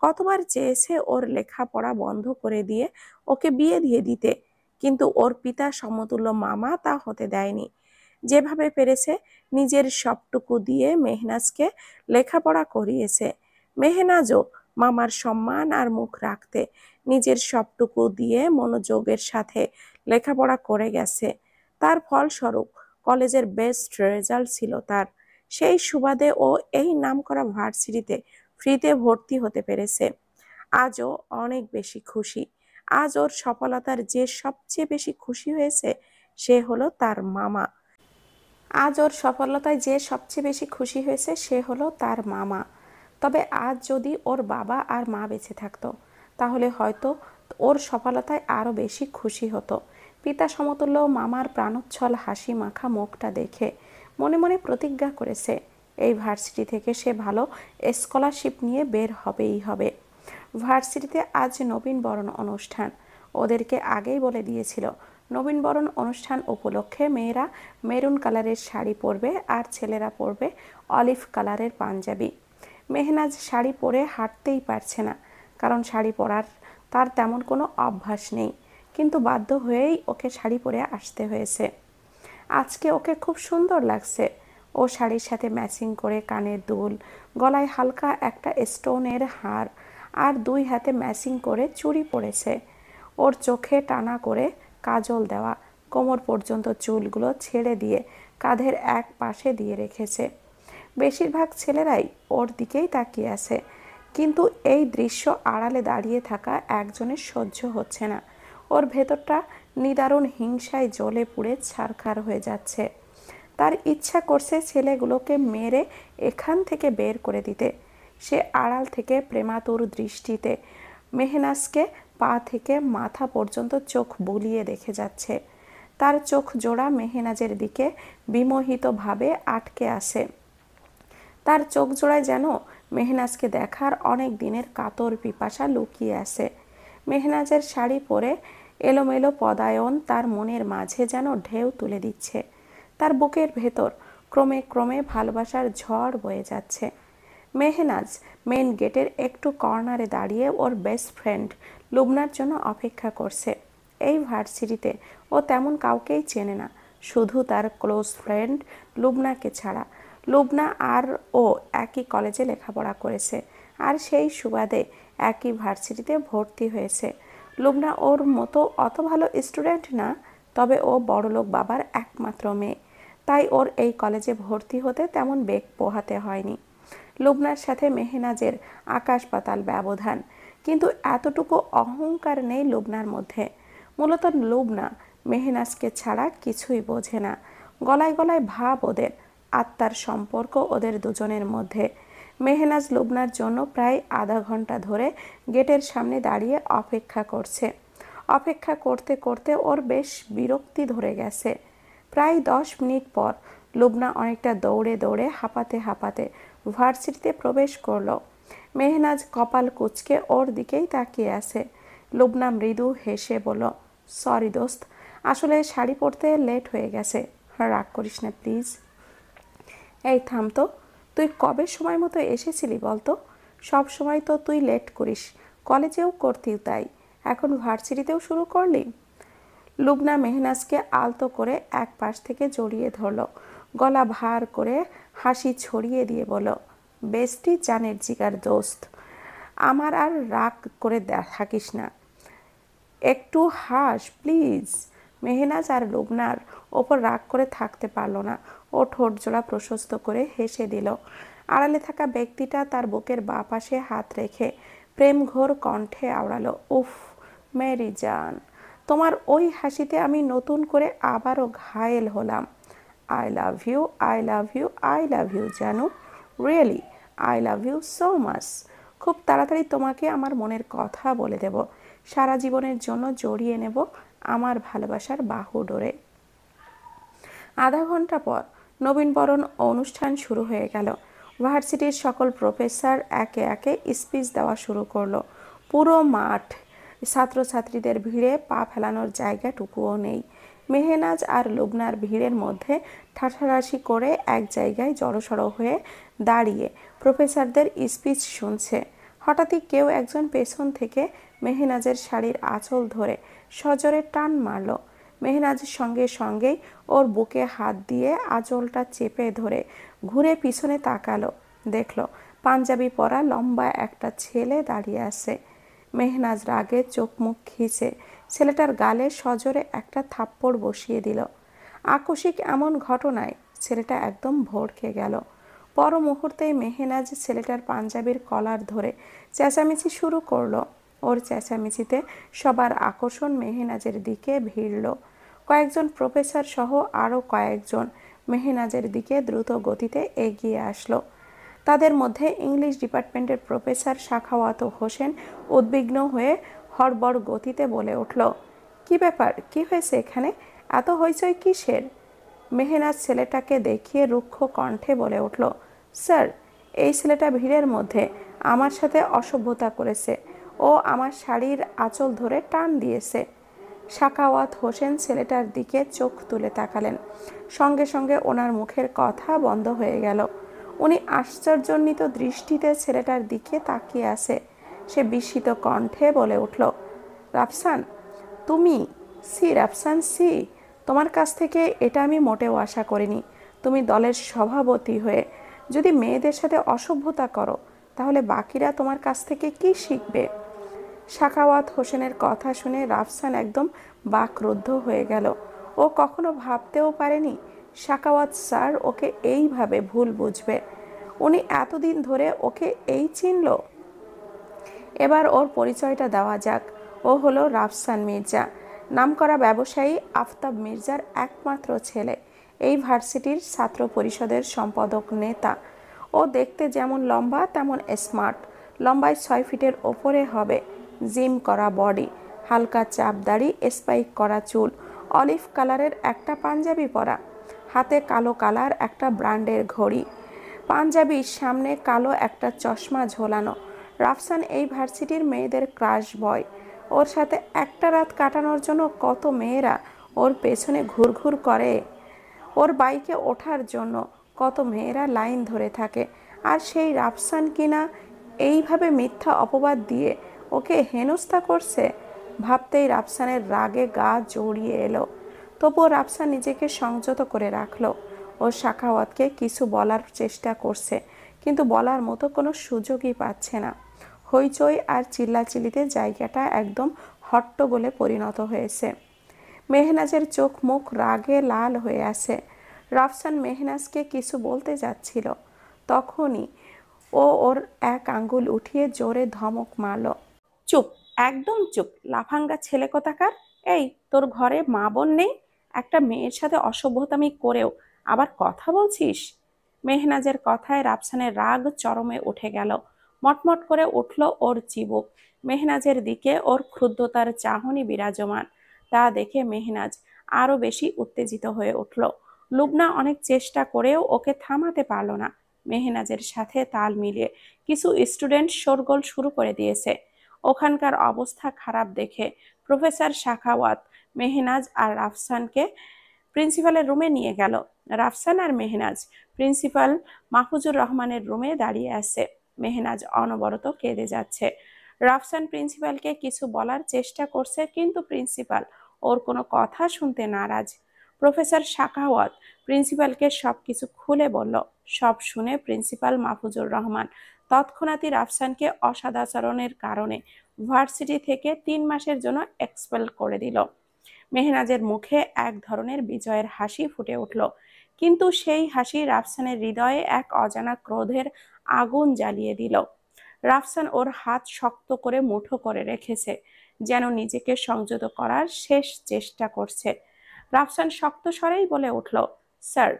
কতবার চেয়েছে ওর লেখাপড়া বন্ধ করে দিয়ে ওকে বিয়ে দিয়ে দিতে, কিন্তু ওর পিতা সমতুল্য মামা তা হতে দেয়নি। যেভাবে পেরেছে নিজের সবটুকু দিয়ে মেহনাজকে লেখাপড়া করিয়েছে। মেহনাজও মামার সম্মান আর মুখ রাখতে নিজের সবটুকু দিয়ে মনোযোগের সাথে লেখাপড়া করে গেছে। তার ফলস্বরূপ কলেজের বেস্ট রেজাল্ট ছিল তার। সেই সুবাদে ও এই নামকরা ভার্সিটিতে ফ্রিতে ভর্তি হতে পেরেছে। আজও অনেক বেশি খুশি। আজ ওর সফলতার যে সবচেয়ে বেশি খুশি হয়েছে সে হলো তার মামা। আজ ওর সফলতায় যে সবচেয়ে বেশি খুশি হয়েছে সে হলো তার মামা। তবে আজ যদি ওর বাবা আর মা বেঁচে থাকতো তাহলে হয়তো ওর সফলতায় আরও বেশি খুশি হতো। পিতা সমতুল্য মামার প্রাণোচ্ছল হাসি মাখা মুখটা দেখে মনে মনে প্রতিজ্ঞা করেছে এই ভার্সিটি থেকে সে ভালো স্কলারশিপ নিয়ে বের হবেই হবে। ভার্সিটিতে আজ নবীনবরণ অনুষ্ঠান। ওদেরকে আগেই বলে দিয়েছিল নবীনবরণ অনুষ্ঠান উপলক্ষে মেয়েরা মেরুন কালারের শাড়ি পরবে আর ছেলেরা পরবে অলিভ কালারের পাঞ্জাবি। মেহনাজ শাড়ি পরে হাঁটতেই পারছে না, কারণ শাড়ি পরার তার তেমন কোনো অভ্যাস নেই, কিন্তু বাধ্য হয়েই ওকে শাড়ি পরে আসতে হয়েছে। আজকে ওকে খুব সুন্দর লাগছে। ও শাড়ির সাথে ম্যাচিং করে কানের দুল, গলায় হালকা একটা স্টোনের হার আর দুই হাতে ম্যাচিং করে চুড়ি পরেছে। ওর চোখে টানা করে কাজল দেওয়া, কোমর পর্যন্ত চুলগুলো ছেড়ে দিয়ে কাঁধের এক পাশে দিয়ে রেখেছে। বেশিরভাগ ছেলেরাই ওর দিকেই তাকিয়ে আছে, কিন্তু এই দৃশ্য আড়ালে দাঁড়িয়ে থাকা একজনের সহ্য হচ্ছে না। ওর ভেতরটা নিদারুণ হিংসায় জ্বলে পুড়ে ছারখার হয়ে যাচ্ছে। তার ইচ্ছা করছে ছেলেগুলোকে মেরে এখান থেকে বের করে দিতে। সে আড়াল থেকে প্রেমাতুর দৃষ্টিতে মেহনাজকে পা থেকে মাথা পর্যন্ত চোখ বুলিয়ে দেখে যাচ্ছে। তার চোখ জোড়া মেহনাজের দিকে বিমোহিতভাবে আটকে আসে। তার চোখ জোড়ায় যেন মেহনাজকে দেখার অনেক দিনের কাতর পিপাসা লুকিয়ে আছে। মেহনাজের শাড়ি পরে এলোমেলো পদায়ন তার মনের মাঝে যেন ঢেউ তুলে দিচ্ছে। তার বুকের ভেতর ক্রমে ক্রমে ভালোবাসার ঝড় বয়ে যাচ্ছে। মেহনাজ মেন গেটের একটু কর্নারে দাঁড়িয়ে ওর বেস্ট ফ্রেন্ড লুবনার জন্য অপেক্ষা করছে। এই ভার্সিটিতে ও তেমন কাউকেই চেনে না, শুধু তার ক্লোজ ফ্রেন্ড লুবনাকে ছাড়া। লুবনা আর ও একই কলেজে লেখাপড়া করেছে, আর সেই সুবাদে একই ভার্সিটিতে ভর্তি হয়েছে। লুবনা ওর মতো অত ভালো স্টুডেন্ট না, তবে ও বড়লোক বাবার একমাত্র মেয়ে, তাই ওর এই কলেজে ভর্তি হতে তেমন বেগ পোহাতে হয়নি। লুবনার সাথে মেহনাজের আকাশ পাতাল ব্যবধান, কিন্তু এতটুকু অহংকার নেই লুবনার মধ্যে। মূলত লুবনা মেহনাজকে ছাড়া কিছুই বোঝে না। গলায় গলায় ভাব ওদের, আত্মার সম্পর্ক ওদের দুজনের মধ্যে। মেহনাজ লুবনার জন্য প্রায় আধা ঘন্টা ধরে গেটের সামনে দাঁড়িয়ে অপেক্ষা করছে। অপেক্ষা করতে করতে ওর বেশ বিরক্তি ধরে গেছে। প্রায় 10 মিনিট পর লুবনা অনেকটা দৌড়ে দৌড়ে হাঁপাতে হাঁপাতে ভার্সিটিতে প্রবেশ করলো। মেহনাজ কপাল কুঁচকে ওর দিকেই তাকিয়ে আছে। লুবনা মৃদু হেসে বলল, সরি দোস্ত, আসলে শাড়ি পরতে লেট হয়ে গেছে, রাগ করিস না প্লিজ। এই থাম তো, তুই কবে সময় মতো এসেছিলি বলতো? সব সময় তো তুই লেট করিস, কলেজেও করতি তাই, এখন ভার্সিটিতেও শুরু করলি। লুবনা মেহনাজকে আলতো করে এক পাশ থেকে জড়িয়ে ধরল, গলা ভার করে হাসি ছড়িয়ে দিয়ে বলল, বেস্টি জানের জিগার দোস্ত, আমার আর রাগ করে থাকিস না, একটু হাস প্লিজ। মেহনাজ আর লুবনার ওপর রাগ করে থাকতে পারল না। ও ঠোঁট জোড়া প্রশস্ত করে হেসে দিল। আড়ালে থাকা ব্যক্তিটা তার বুকের বাঁ পাশে হাত রেখে প্রেমঘোর কণ্ঠে আওড়ালো, উফ মেরি জান, তোমার ওই হাসিতে আমি নতুন করে আবারও ঘায়েল হলাম। I love you, I love you, I love you জানু, really I love you so much. খুব তাড়াতাড়ি তোমাকে আমার মনের কথা বলে দেব, সারা জীবনের জন্য জড়িয়ে নেব আমার ভালোবাসার বাহু ডোরে। আধা ঘন্টা পর নবীনবরণ অনুষ্ঠান শুরু হয়ে গেল। ভার্সিটির সকল প্রফেসর একে একে স্পিচ দেওয়া শুরু করলো। পুরো মাঠ ছাত্রছাত্রীদের ভিড়ে পা ফেলানোর জায়গাটুকুও নেই। মেহনাজ আর লুবনার ভিড়ের মধ্যে ঠাঠারাশি করে এক জায়গায় জড়সড় হয়ে দাঁড়িয়ে প্রফেসরদের স্পিচ শুনছে। হঠাৎই কেউ একজন পেছন থেকে মেহনাজের শাড়ির আঁচল ধরে সজোরে টান মারল। মেহনাজ সঙ্গে সঙ্গেই ওর বুকে হাত দিয়ে আঁচলটা চেপে ধরে ঘুরে পিছনে তাকালো। দেখল পাঞ্জাবি পরা লম্বা একটা ছেলে দাঁড়িয়ে আছে। মেহনাজ রাগে চোখ মুখ খিচে ছেলেটার গালে সজোরে একটা থাপ্পড় বসিয়ে দিল। আকস্মিক এমন ঘটনায় ছেলেটা একদম ভড়কে গেল। পর মুহূর্তেই মেহনাজ ছেলেটার পাঞ্জাবির কলার ধরে চেঁচামেচি শুরু করলো। ওর চেঁচামেচিতে সবার আকর্ষণ মেহনাজের দিকে ভিড়ল। কয়েকজন প্রফেসর সহ আরও কয়েকজন মেহনাজের দিকে দ্রুত গতিতে এগিয়ে আসলো। তাদের মধ্যে ইংলিশ ডিপার্টমেন্টের প্রফেসর সাখাওয়াত হোসেন উদ্বিগ্ন হয়ে হড়বড় গতিতে বলে উঠল, কি ব্যাপার, কি হয়েছে এখানে, এত হইচই কিসের? মেহনাজ ছেলেটাকে দেখিয়ে রুক্ষ কণ্ঠে বলে উঠল, স্যার, এই ছেলেটা ভিড়ের মধ্যে আমার সাথে অসভ্যতা করেছে। ও আমার শাড়ির আঁচল ধরে টান দিয়েছে। সাখাওয়াত হোসেন ছেলেটার দিকে চোখ তুলে তাকালেন। সঙ্গে সঙ্গে ওনার মুখের কথা বন্ধ হয়ে গেল। উনি আশ্চর্যান্বিত দৃষ্টিতে ছেলেটার দিকে তাকিয়ে আছে। সে বিস্মিত কণ্ঠে বলে উঠল, রাফসান, তুমি? সি রাফসান, সি, তোমার কাছ থেকে এটা আমি মোটেও আশা করিনি। তুমি দলের সভাপতি হয়ে যদি মেয়েদের সাথে অসভ্যতা করো, তাহলে বাকিরা তোমার কাছ থেকে কি শিখবে? সাখাওয়াত হোসেনের কথা শুনে রাফসান একদম বাকরুদ্ধ হয়ে গেল। ও কখনো ভাবতেও পারেনি সাখাওয়াত স্যার ওকে এইভাবে ভুল বুঝবে। উনি এতদিন ধরে ওকে এই চিনল। এবার ওর পরিচয়টা দেওয়া যাক। ও হলো রাফসান মির্জা, নামকরা ব্যবসায়ী আফতাব মির্জার একমাত্র ছেলে, এই ভার্সিটির ছাত্র পরিষদের সম্পাদক নেতা। ও দেখতে যেমন লম্বা তেমন স্মার্ট। লম্বায় 6 ফিটের ওপরে হবে, জিম করা বডি, হালকা চাপ দাড়ি, স্পাইক করা চুল, অলিভ কালারের একটা পাঞ্জাবি পরা, হাতে কালো কালার একটা ব্র্যান্ডের ঘড়ি, পাঞ্জাবির সামনে কালো একটা চশমা ঝোলানো। রাফসান এই ভার্সিটির মেয়েদের ক্রাশ বয়। ওর সাথে একটা রাত কাটানোর জন্য কত মেয়েরা ওর পেছনে ঘুরঘুর করে। ওর বাইকে ওঠার জন্য কত মেয়েরা লাইন ধরে থাকে। আর সেই রাফসান কিনা এইভাবে মিথ্যা অপবাদ দিয়ে ওকে হেনস্থা করছে। ভাবতেই রাফসানের রাগে গা জড়িয়ে এলো। তবুও রাফসান নিজেকে সংযত করে রাখলো। ও সাখাওয়াতকে কিছু বলার চেষ্টা করছে, কিন্তু বলার মতো কোনো সুযোগই পাচ্ছে না। হইচই আর চিল্লাচিল্লিতে জায়গাটা একদম হট্টগোলে পরিণত হয়েছে। মেহনাজের চোখ মুখ রাগে লাল হয়ে আছে। রাফসান মেহনাজকে কিছু বলতে যাচ্ছিল, তখনই ও ওর এক আঙ্গুল উঠিয়ে জোরে ধমক মারল। চুপ, একদম চুপ, লাফাঙ্গা ছেলে কোথাকার! এই, তোর ঘরে মা বোন নেই? একটা মেয়ের সাথে অসভ্যতামি করেও আবার কথা বলছিস? মেহনাজের কথায় রাফসানের রাগ চরমে উঠে গেল। মটমট করে উঠল ওর চিবুক। মেহনাজের দিকে ওর ক্ষুব্ধতার চাহনি বিরাজমান। তা দেখে মেহনাজ আরো বেশি উত্তেজিত হয়ে উঠল। লুবনা অনেক চেষ্টা করেও ওকে থামাতে পারল না। মেহনাজের সাথে তাল মিলিয়ে কিছু স্টুডেন্ট শোরগোল শুরু করে দিয়েছে। ওখানকার অবস্থা খারাপ দেখে প্রফেসর সাখাওয়াত মেহনাজ আর রাফসানকে প্রিন্সিপালের রুমে নিয়ে গেল। রাফসান আর মেহনাজ প্রিন্সিপাল মাহফুজুর রহমানের রুমে দাঁড়িয়ে আছে। মেহনাজ অনবরত কেঁদে যাচ্ছে। রাফসান প্রিন্সিপালকে কিছু বলার চেষ্টা করছে, কিন্তু প্রিন্সিপাল ওর কোনো কথা শুনতে নারাজ। প্রফেসর সাখাওয়াত প্রিন্সিপালকে সবকিছু খুলে বলল। সব শুনে প্রিন্সিপাল মাহফুজুর রহমান তৎক্ষণাৎই রাফসানকে অসদাচরণের কারণে ভার্সিটি থেকে 3 মাসের জন্য এক্সপেল করে দিল। মেহনাজের মুখে এক ধরনের বিজয়ের হাসি ফুটে উঠল, কিন্তু সেই হাসি রাফসানের হৃদয়ে এক অজানা ক্রোধের আগুন জ্বালিয়ে দিল। রাফসান ওর হাত শক্ত করে মুঠো করে রেখেছে, যেন নিজেকে সংযত করার শেষ চেষ্টা করছে। রাফসান শক্ত স্বরেই বলে উঠল, স্যার,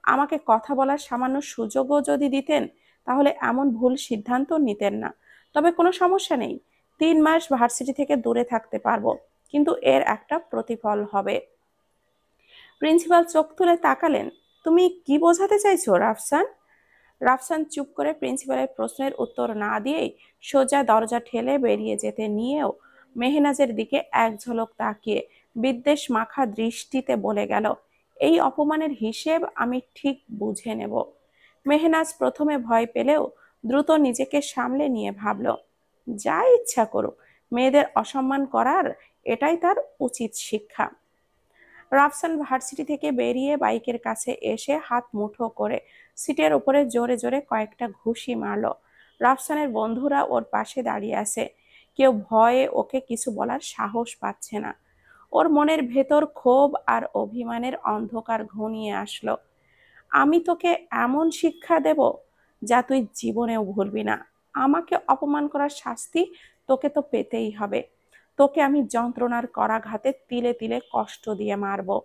আমাকে কথা বলার সামান্য সুযোগও যদি দিতেন, তাহলে এমন ভুল সিদ্ধান্ত নিতেন না। তবে কোনো সমস্যা নেই, 3 মাস ভার্সিটি থেকে দূরে থাকতে পারবো, কিন্তু এর একটা প্রতিফল হবে। প্রিন্সিপাল চোখ তুলে তাকালেন। তুমি কি বোঝাতে চাইছো রাফসান? রাফসান চুপ করে প্রিন্সিপালের প্রশ্নের উত্তর না দিয়েই সোজা দরজা ঠেলে বেরিয়ে যেতে নিয়েও মেহনাজের দিকে এক ঝলক তাকিয়ে বিদ্বেষ মাখা দৃষ্টিতে বলে গেল, এই অপমানের হিসেব আমি ঠিক বুঝে নেব। মেহনাজ প্রথমে ভয় পেলেও দ্রুত নিজেকে সামলে নিয়ে ভাবল, যা ইচ্ছা করুক, মেয়েদের অসম্মান করার এটাই তার উচিত শিক্ষা। রাফসান ভার্সিটি থেকে বেরিয়ে বাইকের কাছে এসে হাত মুঠো করে সিটের উপরে জোরে জোরে কয়েকটা ঘুষি মারলো। রাফসানের বন্ধুরা ওর পাশে দাঁড়িয়ে আছে, কেউ ভয়ে ওকে কিছু বলার সাহস পাচ্ছে না। ওর মনের ভেতর ক্ষোভ আর অভিমানের অন্ধকার ঘনিয়ে আসলো। আমি তোকে এমন শিক্ষা দেব যা তুই জীবনেও ভুলবি না। আমাকে অপমান করার শাস্তি তোকে তো পেতেই হবে। তোকে আমি যন্ত্রণার করাঘাতে তিলে তিলে কষ্ট দিয়ে মারবো।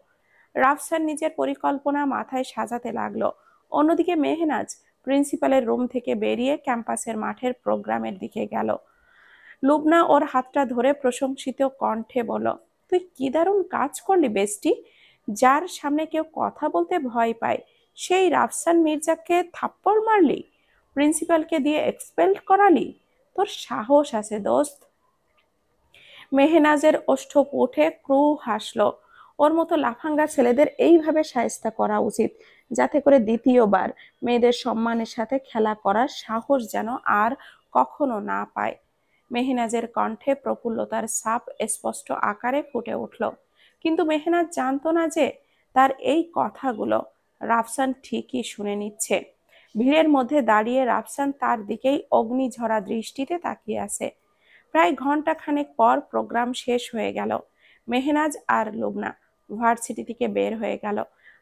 রাফসান নিজের পরিকল্পনা মাথায় সাজাতে লাগলো। অন্যদিকে মেহনাজ প্রিন্সিপালের রুম থেকে বেরিয়ে ক্যাম্পাসের মাঠের প্রোগ্রামের দিকে গেল। লুবনা ওর হাতটা ধরে প্রশংসিত কণ্ঠে বলল, তুই কি দারুণ কাজ করলি বেস্টি। যার সামনে কেউ কথা বলতে ভয় পায় সেই রাফসান মির্জাকে থাপ্পড় মারলি, প্রিন্সিপালকে দিয়ে এক্সপেল করালি। তোর সাহস আছে দোস্ত। মেহনাজের ওষ্ঠ উঠে ক্রু হাসলো। ওর মতো লাফাঙ্গা ছেলেদের এইভাবে শায়েস্তা করা উচিত, যাতে করে দ্বিতীয়বার মেয়েদের সম্মানের সাথে খেলা করার সাহস যেন আর কখনো না পায়। মেহনাজের কণ্ঠে প্রফুল্লতার ছাপ স্পষ্ট আকারে ফুটে উঠল। কিন্তু মেহনাজ জানতো না যে তার এই কথাগুলো রাফসান ঠিকই শুনে নিচ্ছে। ভিড়ের মধ্যে দাঁড়িয়ে রাফসান তার দিকেই অগ্নিঝরা দৃষ্টিতে তাকিয়ে আছে। প্রায় ঘন্টা খানেক পর প্রোগ্রাম শেষ হয়ে গেল। মেহনাজ আর লুবনা ভার্সিটি থেকে বের হয়ে গেল।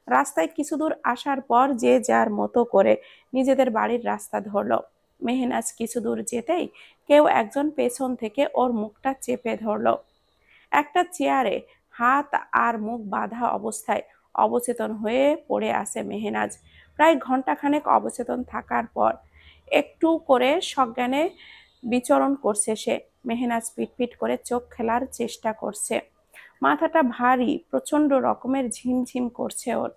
রাস্তায় কিছু দূর আসার পর যে যার মতো করে নিজেদের বাড়ির রাস্তা ধরল। মেহনাজ কিছু দূর যেতেই কেউ একজন পেছন থেকে ওর মুখটা চেপে ধরল। একটা চেয়ারে হাত আর মুখ বাঁধা অবস্থায় অবচেতন হয়ে পড়ে আছে মেহনাজ। প্রায় ঘন্টাখানেক অবচেতন থাকার পর একটু করে সজ্ঞানে বিচরণ করছে সে। মেহনাজ পিটপিট করে চোখ খেলার চেষ্টা করছে। মাথাটা ভারী, প্রচন্ড রকমের ঝিমঝিম করছে ওর।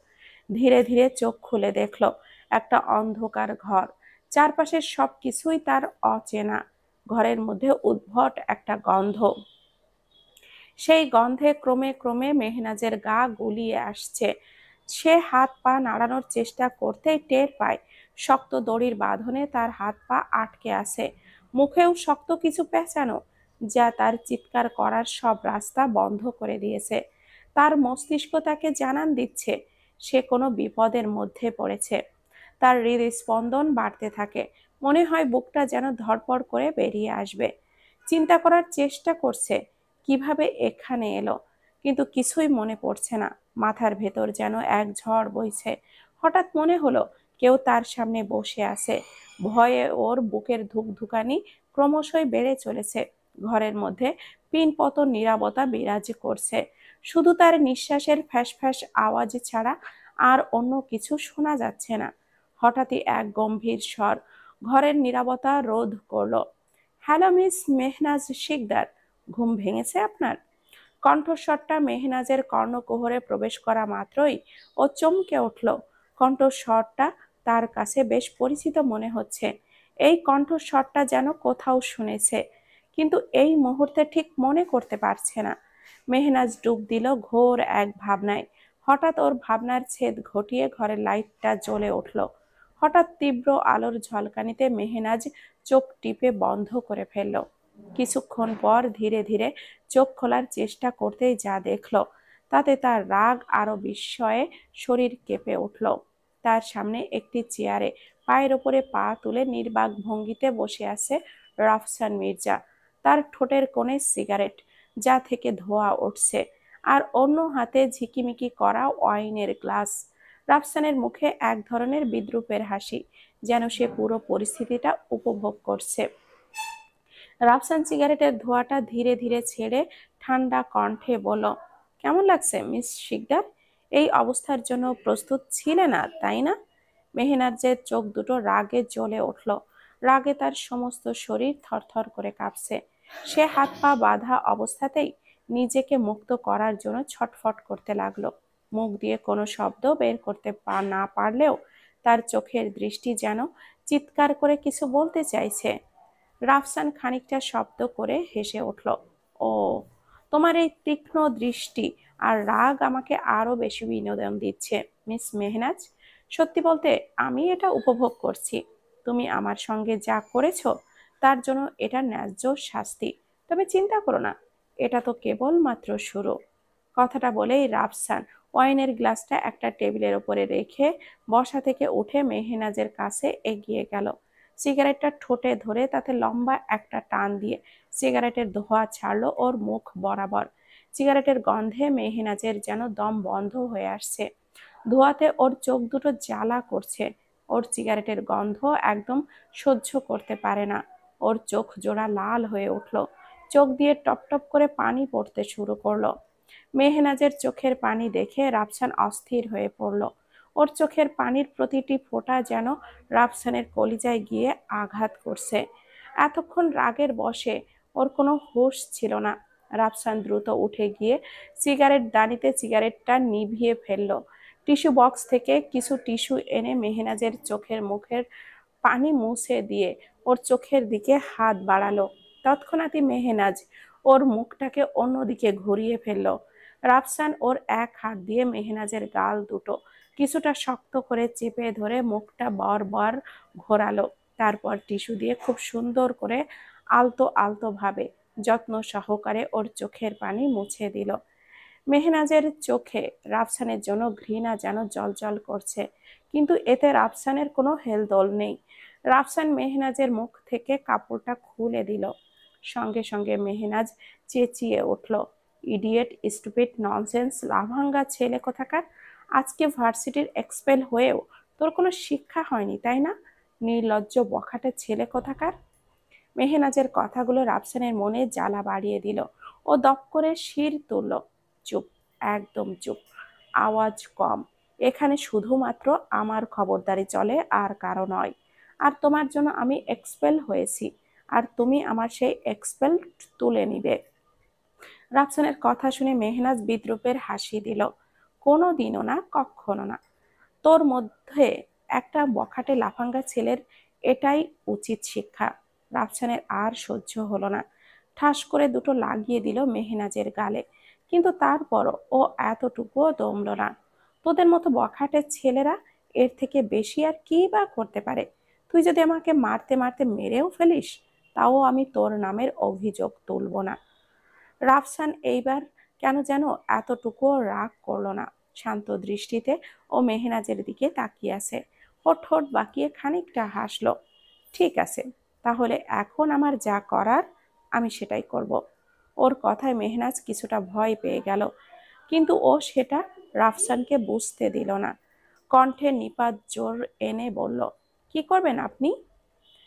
ধীরে ধীরে চোখ খুলে দেখলো একটা অন্ধকার ঘর। চারপাশের সবকিছুই তার অচেনা। ঘরের মধ্যে উদ্ভট একটা গন্ধ। সেই গন্ধে ক্রমে ক্রমে মেহনাজের গা গুলিয়ে আসছে। সে হাত পা নাড়ানোর চেষ্টা করতেই টের পায় শক্ত দড়ির বাঁধনে তার হাত পা আটকে আছে। মুখেও শক্ত কিছু পেঁচানো, যা তার চিৎকার করার সব রাস্তা বন্ধ করে দিয়েছে। তার মস্তিষ্ক তাকে জানান দিচ্ছে সে কোনো বিপদের মধ্যে পড়েছে। তার হৃদস্পন্দন বাড়তে থাকে। মনে হয় বুকটা যেন ধড়পড় করে বেরিয়ে আসবে। চিন্তা করার চেষ্টা করছে কিভাবে এখানে এলো, কিন্তু কিছুই মনে পড়ছে না। মাথার ভেতর যেন এক ঝড় বইছে। হঠাৎ মনে হলো কেউ তার সামনে বসে আছে। ভয়ে ওর বুকের ধুকধুকানি ক্রমশই বেড়ে চলেছে। ঘরের মধ্যে পিনপতন নীরবতা বিরাজ করছে। শুধু তার নিঃশ্বাসের ফ্যাস ফ্যাস আওয়াজ ছাড়া আর অন্য কিছু শোনা যাচ্ছে না। হঠাৎই এক গম্ভীর স্বর ঘরের নীরবতা রোধ করলো। হ্যালো মিস মেহনাজ শিকদার, ঘুম ভেঙেছে আপনার? কণ্ঠস্বরটা মেহনাজের কর্ণকুহরে প্রবেশ করা মাত্রই ও চমকে উঠল। কণ্ঠস্বরটা তার কাছে বেশ পরিচিত মনে হচ্ছে। এই কণ্ঠস্বরটা যেন কোথাও শুনেছে, কিন্তু এই মুহূর্তে ঠিক মনে করতে পারছে না। মেহনাজ ডুব দিল ঘোর এক ভাবনায়। হঠাৎ ওর ভাবনার ছেদ ঘটিয়ে ঘরের লাইটটা জ্বলে উঠল। হঠাৎ তীব্র আলোর ঝলকানিতে মেহনাজ চোখ টিপে বন্ধ করে ফেলল। কিছুক্ষণ পর ধীরে ধীরে চোখ খোলার চেষ্টা করতেই যা দেখল তাতে তার রাগ আরো বিস্ময়ে শরীর কেঁপে উঠল। তার সামনে একটি চেয়ারে পায়ের ওপরে পা তুলে নির্বাক ভঙ্গিতে বসে আছে রাফসান মির্জা। তার ঠোঁটের কোণে সিগারেট, যা থেকে ধোঁয়া উঠছে, আর অন্য হাতে ঝিকিমিকি করা ওয়াইনের গ্লাস। রাফসানের মুখে এক ধরনের বিদ্রূপের হাসি, যেন সে পুরো পরিস্থিতিটা উপভোগ করছে। রাফসান সিগারেটের ধোঁয়াটা ধীরে ধীরে ছেড়ে ঠান্ডা কণ্ঠে বলল, কেমন লাগছে মিস শিকদার? এই অবস্থার জন্য প্রস্তুত ছিলে না, তাই না? মেহনাজের চোখ দুটো রাগে জ্বলে উঠল। রাগে তার সমস্ত শরীর থরথর করে কাঁপছে। সে হাত পা বাঁধা অবস্থাতেই নিজেকে মুক্ত করার জন্য ছটফট করতে লাগলো। মুখ দিয়ে কোনো শব্দ বের করতে না পারলেও তার চোখের দৃষ্টি যেন চিৎকার করে কিছু বলতে চাইছে। রাফসান খানিকটা শব্দ করে হেসে উঠল। ও, তোমার এই তীক্ষ্ণ দৃষ্টি আর রাগ আমাকে আরো বেশি বিনোদন দিচ্ছে মিস মেহনাজ। সত্যি বলতে আমি এটা উপভোগ করছি। তুমি আমার সঙ্গে যা করেছো তার জন্য এটা ন্যায্য শাস্তি। তবে চিন্তা করো না, এটা তো কেবল মাত্র শুরু। কথাটা বলেই রাফসান ওয়াইনের গ্লাসটা একটা টেবিলের উপরে রেখে বসা থেকে উঠে মেহনাজের কাছে এগিয়ে গেল। সিগারেটটা ঠোঁটে ধরে তাতে লম্বা একটা টান দিয়ে সিগারেটের ধোঁয়া ছাড়লো ওর মুখ বরাবর। সিগারেটের গন্ধে মেহনাজের যেন দম বন্ধ হয়ে আসছে। ধোঁয়াতে ওর চোখ দুটো জ্বালা করছে। ওর সিগারেটের গন্ধ একদম সহ্য করতে পারে না। ওর চোখ জোড়া লাল হয়ে উঠল, চোখ দিয়ে টপ টপ করে পানি পড়তে শুরু করলো। মেহনাজের চোখের পানি দেখে রাফসান অস্থির হয়ে পড়ল। ওর চোখের পানির প্রতিটি ফোঁটা যেন রাফসানের কলিজায় গিয়ে আঘাত করছে। এতক্ষণ রাগের বশে ওর কোনো হুঁশ ছিল না। রাফসান দ্রুত উঠে গিয়ে সিগারেট দানিতে সিগারেটটা নিভিয়ে ফেলল। টিস্যু বক্স থেকে কিছু টিস্যু এনে মেহনাজের চোখের মুখের পানি মুছে দিয়ে ওর চোখের দিকে হাত বাড়ালো। তৎক্ষণাৎই মেহনাজ ওর মুখটাকে অন্যদিকে ঘুরিয়ে ফেলল। রাফসান ওর এক হাত দিয়ে মেহনাজের গাল দুটো কিছুটা শক্ত করে চেপে ধরে মুখটা বারবার ঘোরালো। তারপর টিস্যু দিয়ে খুব সুন্দর করে আলতো আলতো ভাবে যত্ন সহকারে ওর চোখের পানি মুছে দিল। মেহনাজের চোখে রাফসানের জন্য ঘৃণা যেন জ্বলজ্বল করছে, কিন্তু এতে রাফসানের কোনো হেলদোল নেই। রাফসান মেহনাজের মুখ থেকে কাপড়টা খুলে দিল। সঙ্গে সঙ্গে মেহনাজ চেঁচিয়ে উঠল, ইডিয়েট, স্টুপিড, ননসেন্স, লাভাঙ্গা ছেলে কোথাকার! আজকে ভার্সিটির এক্সপেল হয়েও তোর কোনো শিক্ষা হয়নি, তাই না? নির্লজ্জ বখাটে ছেলে কোথাকার! মেহনাজের কথাগুলো রাফসানের মনে জ্বালা বাড়িয়ে দিল। ও দপ করে শির তুলল। চুপ, একদম চুপ, আওয়াজ কম। এখানে শুধুমাত্র আমার খবরদারি চলে, আর কারো নয়। আর তোমার জন্য আমি এক্সপেল হয়েছি, আর তুমি আমার সেই এক্সপেল তুলে নিবে। রাফসানের কথা শুনে মেহনাজ বিদ্রূপের হাসি দিল। কোনো দিনও না, কখনো না। তোর মধ্যে একটা বখাটে লাফাঙ্গা ছেলের এটাই উচিত শিক্ষা। রাফসানের আর সহ্য হলো না। ঠাস করে দুটো লাগিয়ে দিল মেহনাজের গালে। কিন্তু তারপরও ও এতটুকুও দমল না। তোদের মতো বখাটে ছেলেরা এর থেকে বেশি আর কি বা করতে পারে? তুই যদি আমাকে মারতে মারতে মেরেও ফেলিস, তাও আমি তোর নামের অভিযোগ তুলব না। রাফসান এইবার কেন যেন এতটুকুও রাগ করল না। শান্ত দৃষ্টিতে ও মেহনাজের দিকে তাকিয়ে আছে। ও ঠোঁট বাঁকিয়ে খানিকটা হাসলো। ঠিক আছে, তাহলে এখন আমার যা করার আমি সেটাই করব। ওর কথায় মেহনাজ কিছুটা ভয় পেয়ে গেল, কিন্তু ও সেটা রাফসানকে বুঝতে দিল না। কণ্ঠে নিপাত জোর এনে বলল, কি করবেন আপনি?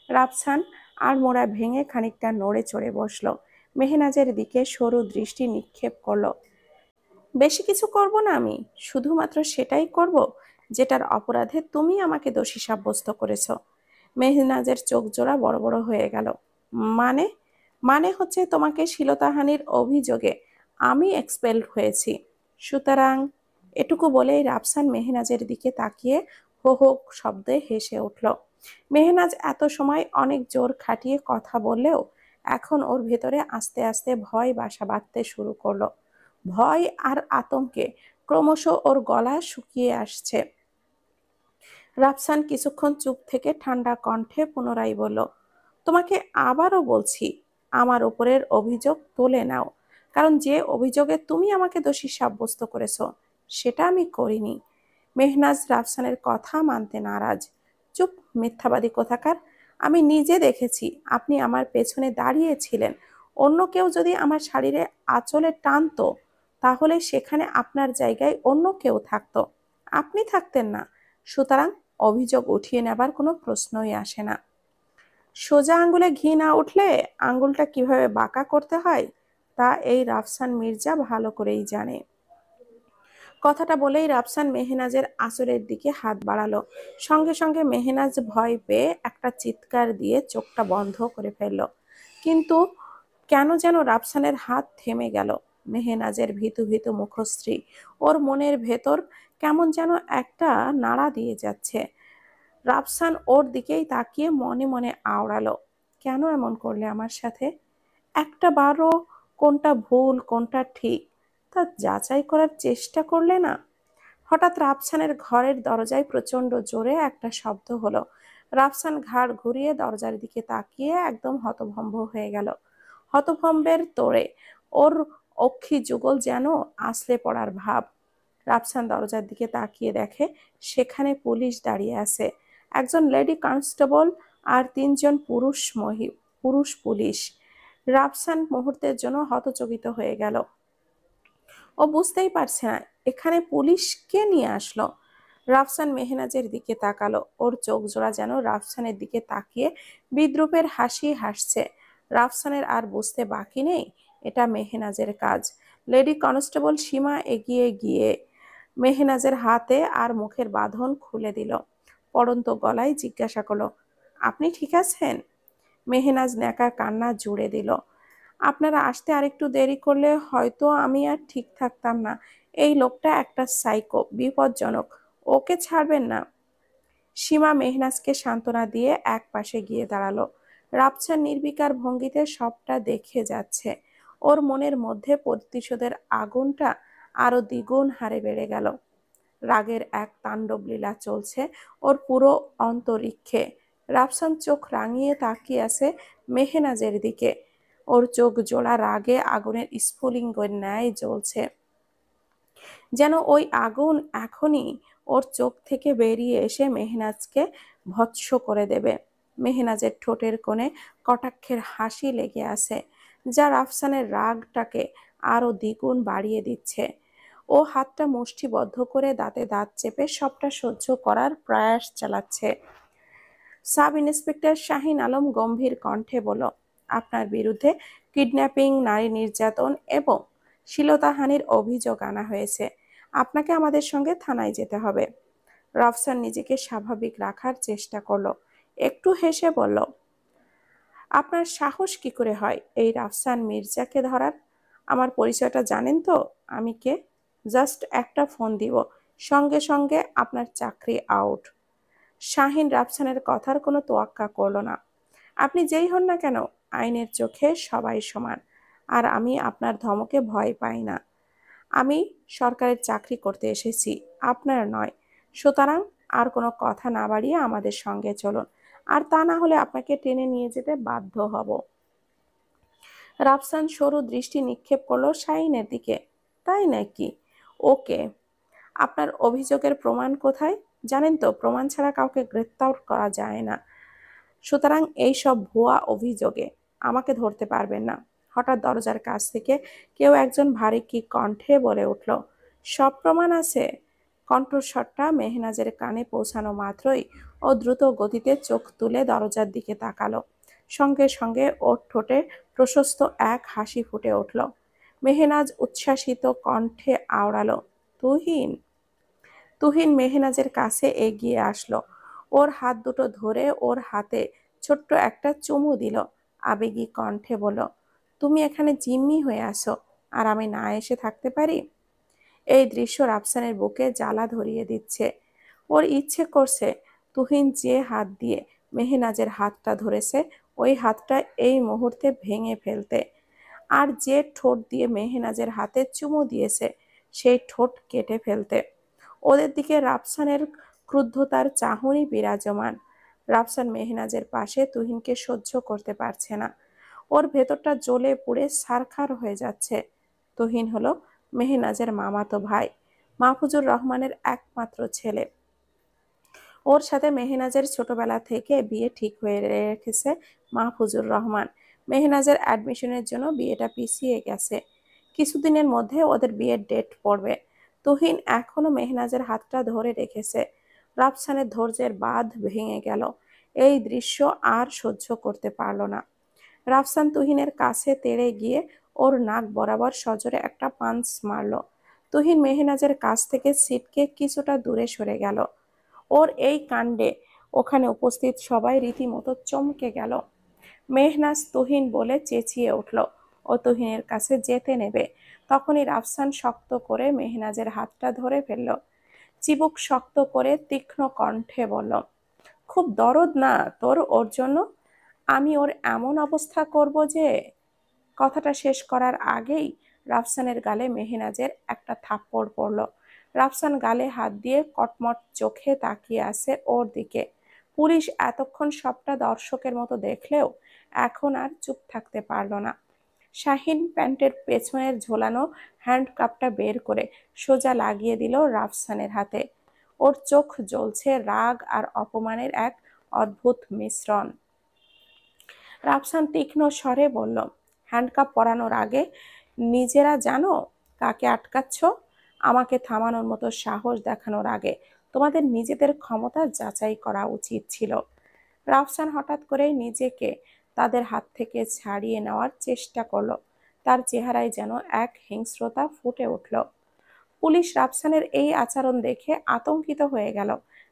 রাফসান আড়মোড়া ভেঙে খানিকটা নড়ে চড়ে বসলো। মেহনাজের দিকে সরু দৃষ্টি নিক্ষেপ করলো। বেশি কিছু করব না আমি, শুধুমাত্র সেটাই করব যেটার অপরাধে তুমি আমাকে দোষী সাব্যস্ত করেছো। মেহনাজের চোখ জোড়া বড় বড় হয়ে গেল। মানে? মানে হচ্ছে তোমাকে শ্লীলতাহানির অভিযোগে আমি এক্সপেলড হয়েছি, সুতরাং। এটুকু বলেই রাফসান মেহনাজের দিকে তাকিয়ে হো হো শব্দে হেসে উঠল। মেহনাজ এত সময় অনেক জোর খাটিয়ে কথা বললেও এখন ওর ভেতরে আস্তে আস্তে ভয় বাসা বাঁধতে শুরু করলো। ভয় আর আতঙ্কে ক্রমশ ওর গলা শুকিয়ে আসছে। রাফসান কিছুক্ষণ চুপ থেকে ঠান্ডা কণ্ঠে পুনরায় বলল, তোমাকে আবারও বলছি, আমার উপরের অভিযোগ তুলে নাও, কারণ যে অভিযোগে তুমি আমাকে দোষী সাব্যস্ত করেছো সেটা আমি করিনি। মেহনাজ রাফসানের কথা মানতে নারাজ। চুপ, মিথ্যাবাদী কোথাকার! আমি নিজে দেখেছি আপনি আমার পেছনে দাঁড়িয়েছিলেন। অন্য কেউ যদি আমার শাড়িরে আঁচলে টানতো, তাহলে সেখানে আপনার জায়গায় অন্য কেউ থাকতো, আপনি থাকতেন না। সুতরাং অভিযোগ উঠিয়ে নেবার কোনো প্রশ্নই আসে না। সোজা আঙ্গুলে ঘি না উঠলে আঙ্গুলটা কিভাবে বাঁকা করতে হয় তা এই রাফসান মির্জা ভালো করেই জানে। কথাটা বলেই রাফসান মেহনাজের আঁচলের দিকে হাত বাড়ালো। সঙ্গে সঙ্গে মেহনাজ ভয় পেয়ে একটা চিৎকার দিয়ে চোখটা বন্ধ করে ফেলল। কিন্তু কেন যেন রাফসানের হাত থেমে গেল। মেহনাজের ভীতু ভীতু মুখশ্রী ওর মনের ভেতর কেমন যেন একটা নাড়া দিয়ে যাচ্ছে। রাফসান ওর দিকেই তাকিয়ে মনে মনে আওড়ালো, কেন এমন করলে আমার সাথে? একটা বারও কোনটা ভুল কোনটা ঠিক তা যাচাই করার চেষ্টা করলে না? হঠাৎ রাফসানের ঘরের দরজায় প্রচন্ড জোরে একটা শব্দ হলো। রাফসান ঘাড় ঘুরিয়ে দরজার দিকে তাকিয়ে একদম হতভম্ব হয়ে গেল। হতভম্বের তোড়ে ওর অক্ষি যুগল যেন আছড়ে পড়ার ভাব। রাফসান দরজার দিকে তাকিয়ে দেখে সেখানে পুলিশ দাঁড়িয়ে আছে, একজন লেডি কনস্টেবল আর তিনজন পুরুষ পুলিশ। রাফসান মুহূর্তের জন্য হতচকিত হয়ে গেল। ও বুঝতেই পারছে না এখানে পুলিশ কে নিয়ে আসলো। রাফসান মেহনাজের দিকে তাকালো, ওর চোখ জোড়া যেন রাফসানের দিকে তাকিয়ে বিদ্রুপের হাসি হাসছে। রাফসানের আর বুঝতে বাকি নেই এটা মেহনাজের কাজ। লেডি কনস্টেবল সীমা এগিয়ে গিয়ে মেহনাজের হাতে আর মুখের বাঁধন খুলে দিল। পড়ন্ত গলায় জিজ্ঞাসা করলো, আপনি ঠিক আছেন? মেহনাজ ন্যাকা কান্না জুড়ে দিল। আপনারা আসতে আরেকটু দেরি করলে হয়তো আমি আর ঠিক থাকতাম না। এই লোকটা একটা সাইকো, বিপজ্জনক, ওকে ছাড়বেন না। সীমা মেহনাজকে সান্ত্বনা দিয়ে এক পাশে গিয়ে দাঁড়ালো। রাফসান নির্বিকার ভঙ্গিতে সবটা দেখে যাচ্ছে। ওর মনের মধ্যে প্রতিশোধের আগুনটা আরো দ্বিগুণ হারে বেড়ে গেল। রাগের এক তাণ্ডব লীলা চলছে ওর পুরো অন্তরিক্ষে। রাফসান চোখ রাঙিয়ে তাকিয়ে আছে মেহনাজের দিকে। ওর চোখ জোড়া রাগে আগুনের স্ফুলিঙ্গের ন্যায় জ্বলছে, যেন ওই আগুন এখনই ওর চোখ থেকে বেরিয়ে এসে মেহনাজকে ভৎস করে দেবে। মেহনাজের ঠোঁটের কোণে কটাক্ষের হাসি লেগে আছে, যা রাফসানের রাগটাকে আরো দ্বিগুণ বাড়িয়ে দিচ্ছে। ও হাতটা মুষ্টিবদ্ধ করে দাঁতে দাঁত চেপে সবটা সহ্য করার প্রয়াস চালাচ্ছে। সাব ইন্সপেক্টর শাহিন আলম গম্ভীর কণ্ঠে বলল, আপনার বিরুদ্ধে কিডন্যাপিং, নারী নির্যাতন এবং শ্লীলতাহানির অভিযোগ আনা হয়েছে। আপনাকে আমাদের সঙ্গে থানায় যেতে হবে। রাফসান নিজেকে স্বাভাবিক রাখার চেষ্টা করলো, একটু হেসে বলল, আপনার সাহস কি করে হয় এই রাফসান মির্জাকে ধরার? আমার পরিচয়টা জানেন তো আমি কে? জাস্ট একটা ফোন দিব, সঙ্গে সঙ্গে আপনার চাকরি আউট। শাহিন রাফসানের কথার কোনো তোয়াক্কা করল না। আপনি যেই হন না কেন, আইনের চোখে সবাই সমান। আর আমি আপনার ধমকে ভয় পাই না। আমি সরকারের চাকরি করতে এসেছি, আপনার নয়। সুতরাং আর কোনো কথা না বাড়িয়ে আমাদের সঙ্গে চলুন, আর তা না হলে আপনাকে টেনে নিয়ে যেতে বাধ্য হব। রাফসান সরু দৃষ্টি নিক্ষেপ করলো শাহিনের দিকে। তাই নাকি? ওকে, আপনার অভিযোগের প্রমাণ কোথায়? জানেন তো প্রমাণ ছাড়া কাউকে গ্রেপ্তার করা যায় না। সুতরাং এই সব ভুয়া অভিযোগে আমাকে ধরতে পারবেন না। হঠাৎ দরজার কাছ থেকে কেউ একজন ভারী কি কণ্ঠে বলে উঠল, সব প্রমাণ আছে। কণ্ঠস্বরটা মেহনাজের কানে পৌঁছানো মাত্রই ও দ্রুত গতিতে চোখ তুলে দরজার দিকে তাকালো। সঙ্গে সঙ্গে ওর ঠোঁটে প্রশস্ত এক হাসি ফুটে উঠল। মেহনাজ উচ্ছ্বাসিত কণ্ঠে আওড়ালো, তুহিন। তুহিন মেহনাজের কাছে এগিয়ে আসলো, ওর হাত দুটো ধরে ওর হাতে ছোট্ট একটা চুমু দিল। আবেগী কণ্ঠে বলল, তুমি এখানে জিম্মি হয়ে আসো আর আমি না এসে থাকতে পারি? এই দৃশ্য রাফসানের বুকে জ্বালা ধরিয়ে দিচ্ছে। ওর ইচ্ছে করছে তুহিন যে হাত দিয়ে মেহনাজের হাতটা ধরেছে ওই হাতটা এই মুহূর্তে ভেঙে ফেলতে, আর যে ঠোঁট দিয়ে মেহনাজের হাতে চুমু দিয়েছে সেই ঠোঁট কেটে ফেলতে। ওদের দিকে রাফসানের ক্রুদ্ধতার চাহনি বিরাজমান। রাফসান মেহনাজের পাশে তুহিনকে সহ্য করতে পারছে না। ওর ভেতরটা জ্বলে পুড়ে ছারখার হয়ে যাচ্ছে। তুহিন হলো মেহনাজের মামাতো ভাই, মাহফুজুর রহমানের একমাত্র ছেলে। ওর সাথে মেহনাজের ছোটবেলা থেকে বিয়ে ঠিক হয়ে রেখেছে মাহফুজুর রহমান। মেহনাজের অ্যাডমিশনের জন্য বিয়েটা পিছিয়ে গেছে। কিছুদিনের মধ্যে ওদের বিয়ের ডেট পড়বে। তুহিন এখনো মেহনাজের হাতটা ধরে রেখেছে। রাফসানের ধৈর্যের বাঁধ ভেঙে গেল। এই দৃশ্য আর সহ্য করতে পারল না। রাফসান তুহিনের কাছে তেড়ে গিয়ে ওর নাক বরাবর সজোরে একটা পাঞ্চ মারল। তুহিন মেহনাজের কাছ থেকে ছিটকে কিছুটা দূরে সরে গেল। ওর এই কাণ্ডে ওখানে উপস্থিত সবাই রীতিমতো চমকে গেল। মেহনাজ তুহিন বলে চেঁচিয়ে উঠল। ও তুহিনের কাছে যেতে নেবে, তখনই রাফসান শক্ত করে মেহনাজের হাতটা ধরে ফেলল। চিবুক শক্ত করে তীক্ষ্ণ কণ্ঠে বলল, খুব দরদ না তোর ওর জন্য? আমি ওর এমন অবস্থা করব যে। কথাটা শেষ করার আগেই রাফসানের গালে মেহনাজের একটা থাপ্পড় পড়ল। রাফসান গালে হাত দিয়ে কটমট চোখে তাকিয়ে আছে ওর দিকে। পুলিশ এতক্ষণ সবটা দর্শকের মতো দেখলেও এখন আর চুপ থাকতে পারল না। শাহিন প্যান্টের পেছনের ঝোলানো হ্যান্ডকাপটা বের করে সোজা লাগিয়ে দিল রাফসানের হাতে। ওর চোখ জ্বলছে রাগ আর অপমানের এক অদ্ভুত মিশ্রণ। রাফসান তীক্ষ্ণ স্বরে বলল, হ্যান্ডকাপ পরানোর আগে নিজেরা জানো কাকে আটকাচ্ছ? আমাকে থামানোর মতো সাহস দেখানোর আগে তোমাদের নিজেদের ক্ষমতা যাচাই করা উচিত ছিল। রাফসান হঠাৎ করে নিজেকে তাদের হাত থেকে ছাড়িয়ে নেওয়ার চেষ্টা করলো। তার চেহারায় যেন এক হিংস্রতা ফুটে উঠল। পুলিশ রাফসানের এই আচরণ দেখে আতঙ্কিত হয়ে গেল।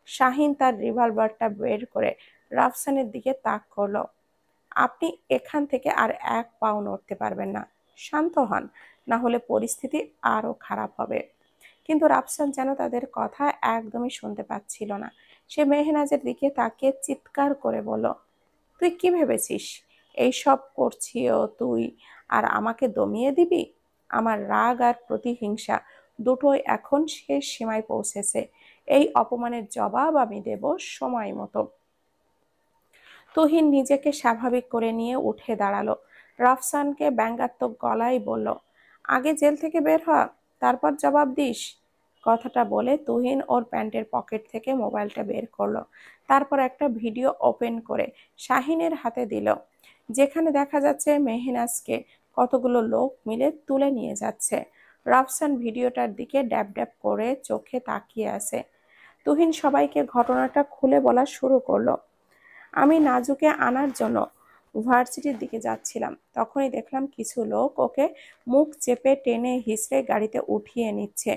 শাহিন তার রিভলভারটা বের করে রাফসানের দিকে তাক করলো। আপনি এখান থেকে আর এক পাও নড়তে পারবেন না। শান্ত হন, না হলে পরিস্থিতি আরো খারাপ হবে। কিন্তু রাফসান যেন তাদের কথা একদমই শুনতে পাচ্ছিল না। সে মেহনাজের দিকে তাকিয়ে চিৎকার করে বলল, তুই কি ভেবেছিস এইসব করছিও তুই আর আমাকে দমিয়ে দিবি? আমার রাগ আর প্রতিহিংসা দুটোই এখন শেষ সীমায় পৌঁছেছে। এই অপমানের জবাব আমি দেব সময় মতো। তুহিন নিজেকে স্বাভাবিক করে নিয়ে উঠে দাঁড়ালো। রাফসানকে ব্যঙ্গাত্মক গলায় বলল, আগে জেল থেকে বের হ, তারপর জবাব দিস। কথাটা বলে তুহিন ওর প্যান্টের পকেট থেকে মোবাইলটা বের করলো। তারপর একটা ভিডিও ওপেন করে শাহিনের হাতে দিল, যেখানে দেখা যাচ্ছে মেহনাজকে কতগুলো লোক মিলে তুলে নিয়ে যাচ্ছে। রাফসান ভিডিওটার দিকে ড্যাব ড্যাব করে চোখে তাকিয়ে আছে। তুহিন সবাইকে ঘটনাটা খুলে বলা শুরু করলো। আমি নাজুকে আনার জন্য ভার্সিটির দিকে যাচ্ছিলাম, তখনই দেখলাম কিছু লোক ওকে মুখ চেপে টেনে হিঁচড়ে গাড়িতে উঠিয়ে নিচ্ছে।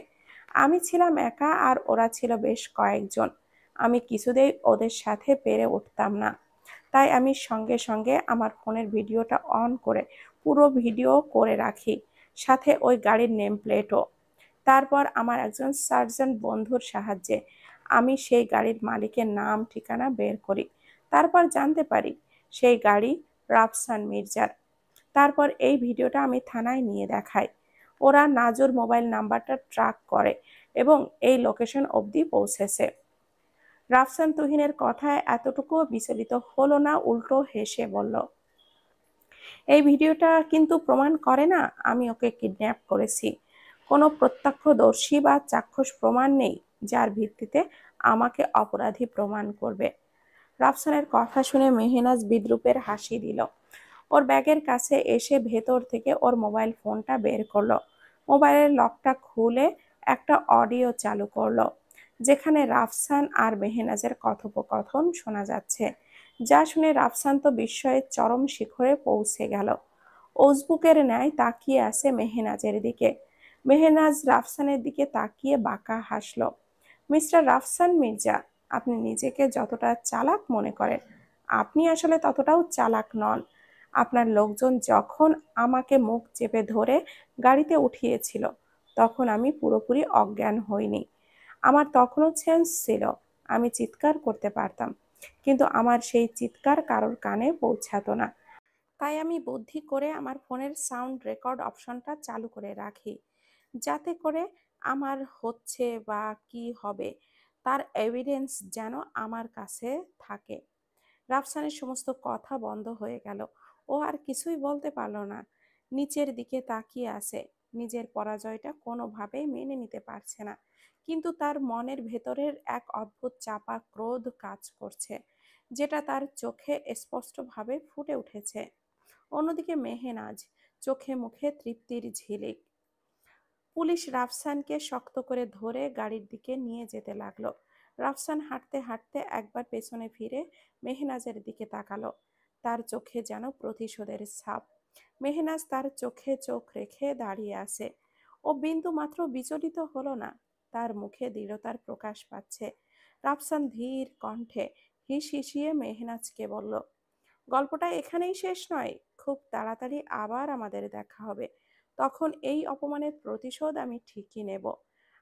আমি ছিলাম একা আর ওরা ছিল বেশ কয়েকজন। আমি কিছুতেই ওদের সাথে পেরে উঠতাম না। তাই আমি সঙ্গে সঙ্গে আমার ফোনের ভিডিওটা অন করে পুরো ভিডিও করে রাখি, সাথে ওই গাড়ির নেম প্লেটও। তারপর আমার একজন সার্জন বন্ধুর সাহায্যে আমি সেই গাড়ির মালিকের নাম ঠিকানা বের করি। তারপর জানতে পারি সেই গাড়ি রাফসান মির্জার। তারপর এই ভিডিওটা আমি থানায় নিয়ে দেখাই। ওরা নাজুর মোবাইল নাম্বারটা ট্র্যাক করে এবং এই লোকেশন অবধি পৌঁছেছে। রাফসান তুহিনের কথায় এতটুকুও বিচলিত হলো না, উল্টো হেসে বলল, এই ভিডিওটা কিন্তু প্রমাণ করে না আমি ওকে কিডন্যাপ করেছি। কোনো প্রত্যক্ষদর্শী বা চাক্ষুষ প্রমাণ নেই যার ভিত্তিতে আমাকে অপরাধী প্রমাণ করবে। রাফসানের কথা শুনে মেহনাজ বিদ্রুপের হাসি দিল। ওর ব্যাগের কাছে এসে ভেতর থেকে ওর মোবাইল ফোনটা বের করলো। মোবাইলের লকটা খুলে একটা অডিও চালু করলো, যেখানে রাফসান আর মেহনাজের কথোপকথন শোনা যাচ্ছে। যা শুনে রাফসান তো বিস্ময়ের চরম শিখরে পৌঁছে গেল। উজবুকের ন্যায় তাকিয়ে আছে মেহনাজের দিকে। মেহনাজ রাফসানের দিকে তাকিয়ে বাঁকা হাসল। মিস্টার রাফসান মির্জা, আপনি নিজেকে যতটা চালাক মনে করেন, আপনি আসলে ততটাও চালাক নন। আপনার লোকজন যখন আমাকে মুখ চেপে ধরে গাড়িতে উঠিয়েছিল, তখন আমি পুরোপুরি অজ্ঞান হইনি। আমার তখনও সেন্স ছিল, আমি চিৎকার করতে পারতাম, কিন্তু আমার সেই চিৎকার কারোর কানে পৌঁছাতো না। তাই আমি বুদ্ধি করে আমার ফোনের সাউন্ড রেকর্ড অপশনটা চালু করে রাখি, যাতে করে আমার হচ্ছে বা কি হবে তার এভিডেন্স যেন আমার কাছে থাকে। রাফসানের সমস্ত কথা বন্ধ হয়ে গেল। ও আর কিছুই বলতে পারল না। নিচের দিকে তাকিয়ে আছে। নিজের পরাজয়টা কোনোভাবেই মেনে নিতে পারছে না। কিন্তু তার মনের ভেতরের এক অদ্ভুত চাপা ক্রোধ কাজ করছে, যেটা তার চোখে স্পষ্টভাবে ফুটে উঠেছে। অন্যদিকে মেহনাজ চোখে মুখে তৃপ্তির ঝিলিক। পুলিশ রাফসানকে শক্ত করে ধরে গাড়ির দিকে নিয়ে যেতে লাগলো। রাফসান হাঁটতে হাঁটতে একবার পেছনে ফিরে মেহনাজের দিকে তাকালো। তার চোখে যেন প্রতিশোধের ছাপ। মেহনাজ তার চোখে চোখ রেখে দাঁড়িয়ে আছে। ও বিন্দু মাত্র বিচলিত হলো না। তার মুখে দৃঢ়তার প্রকাশ পাচ্ছে। রাফসান ধীর কণ্ঠে হিসিয়ে মেহনাজকে বলল, গল্পটা এখানেই শেষ নয়। খুব তাড়াতাড়ি আবার আমাদের দেখা হবে। তখন এই অপমানের প্রতিশোধ আমি ঠিকই নেব।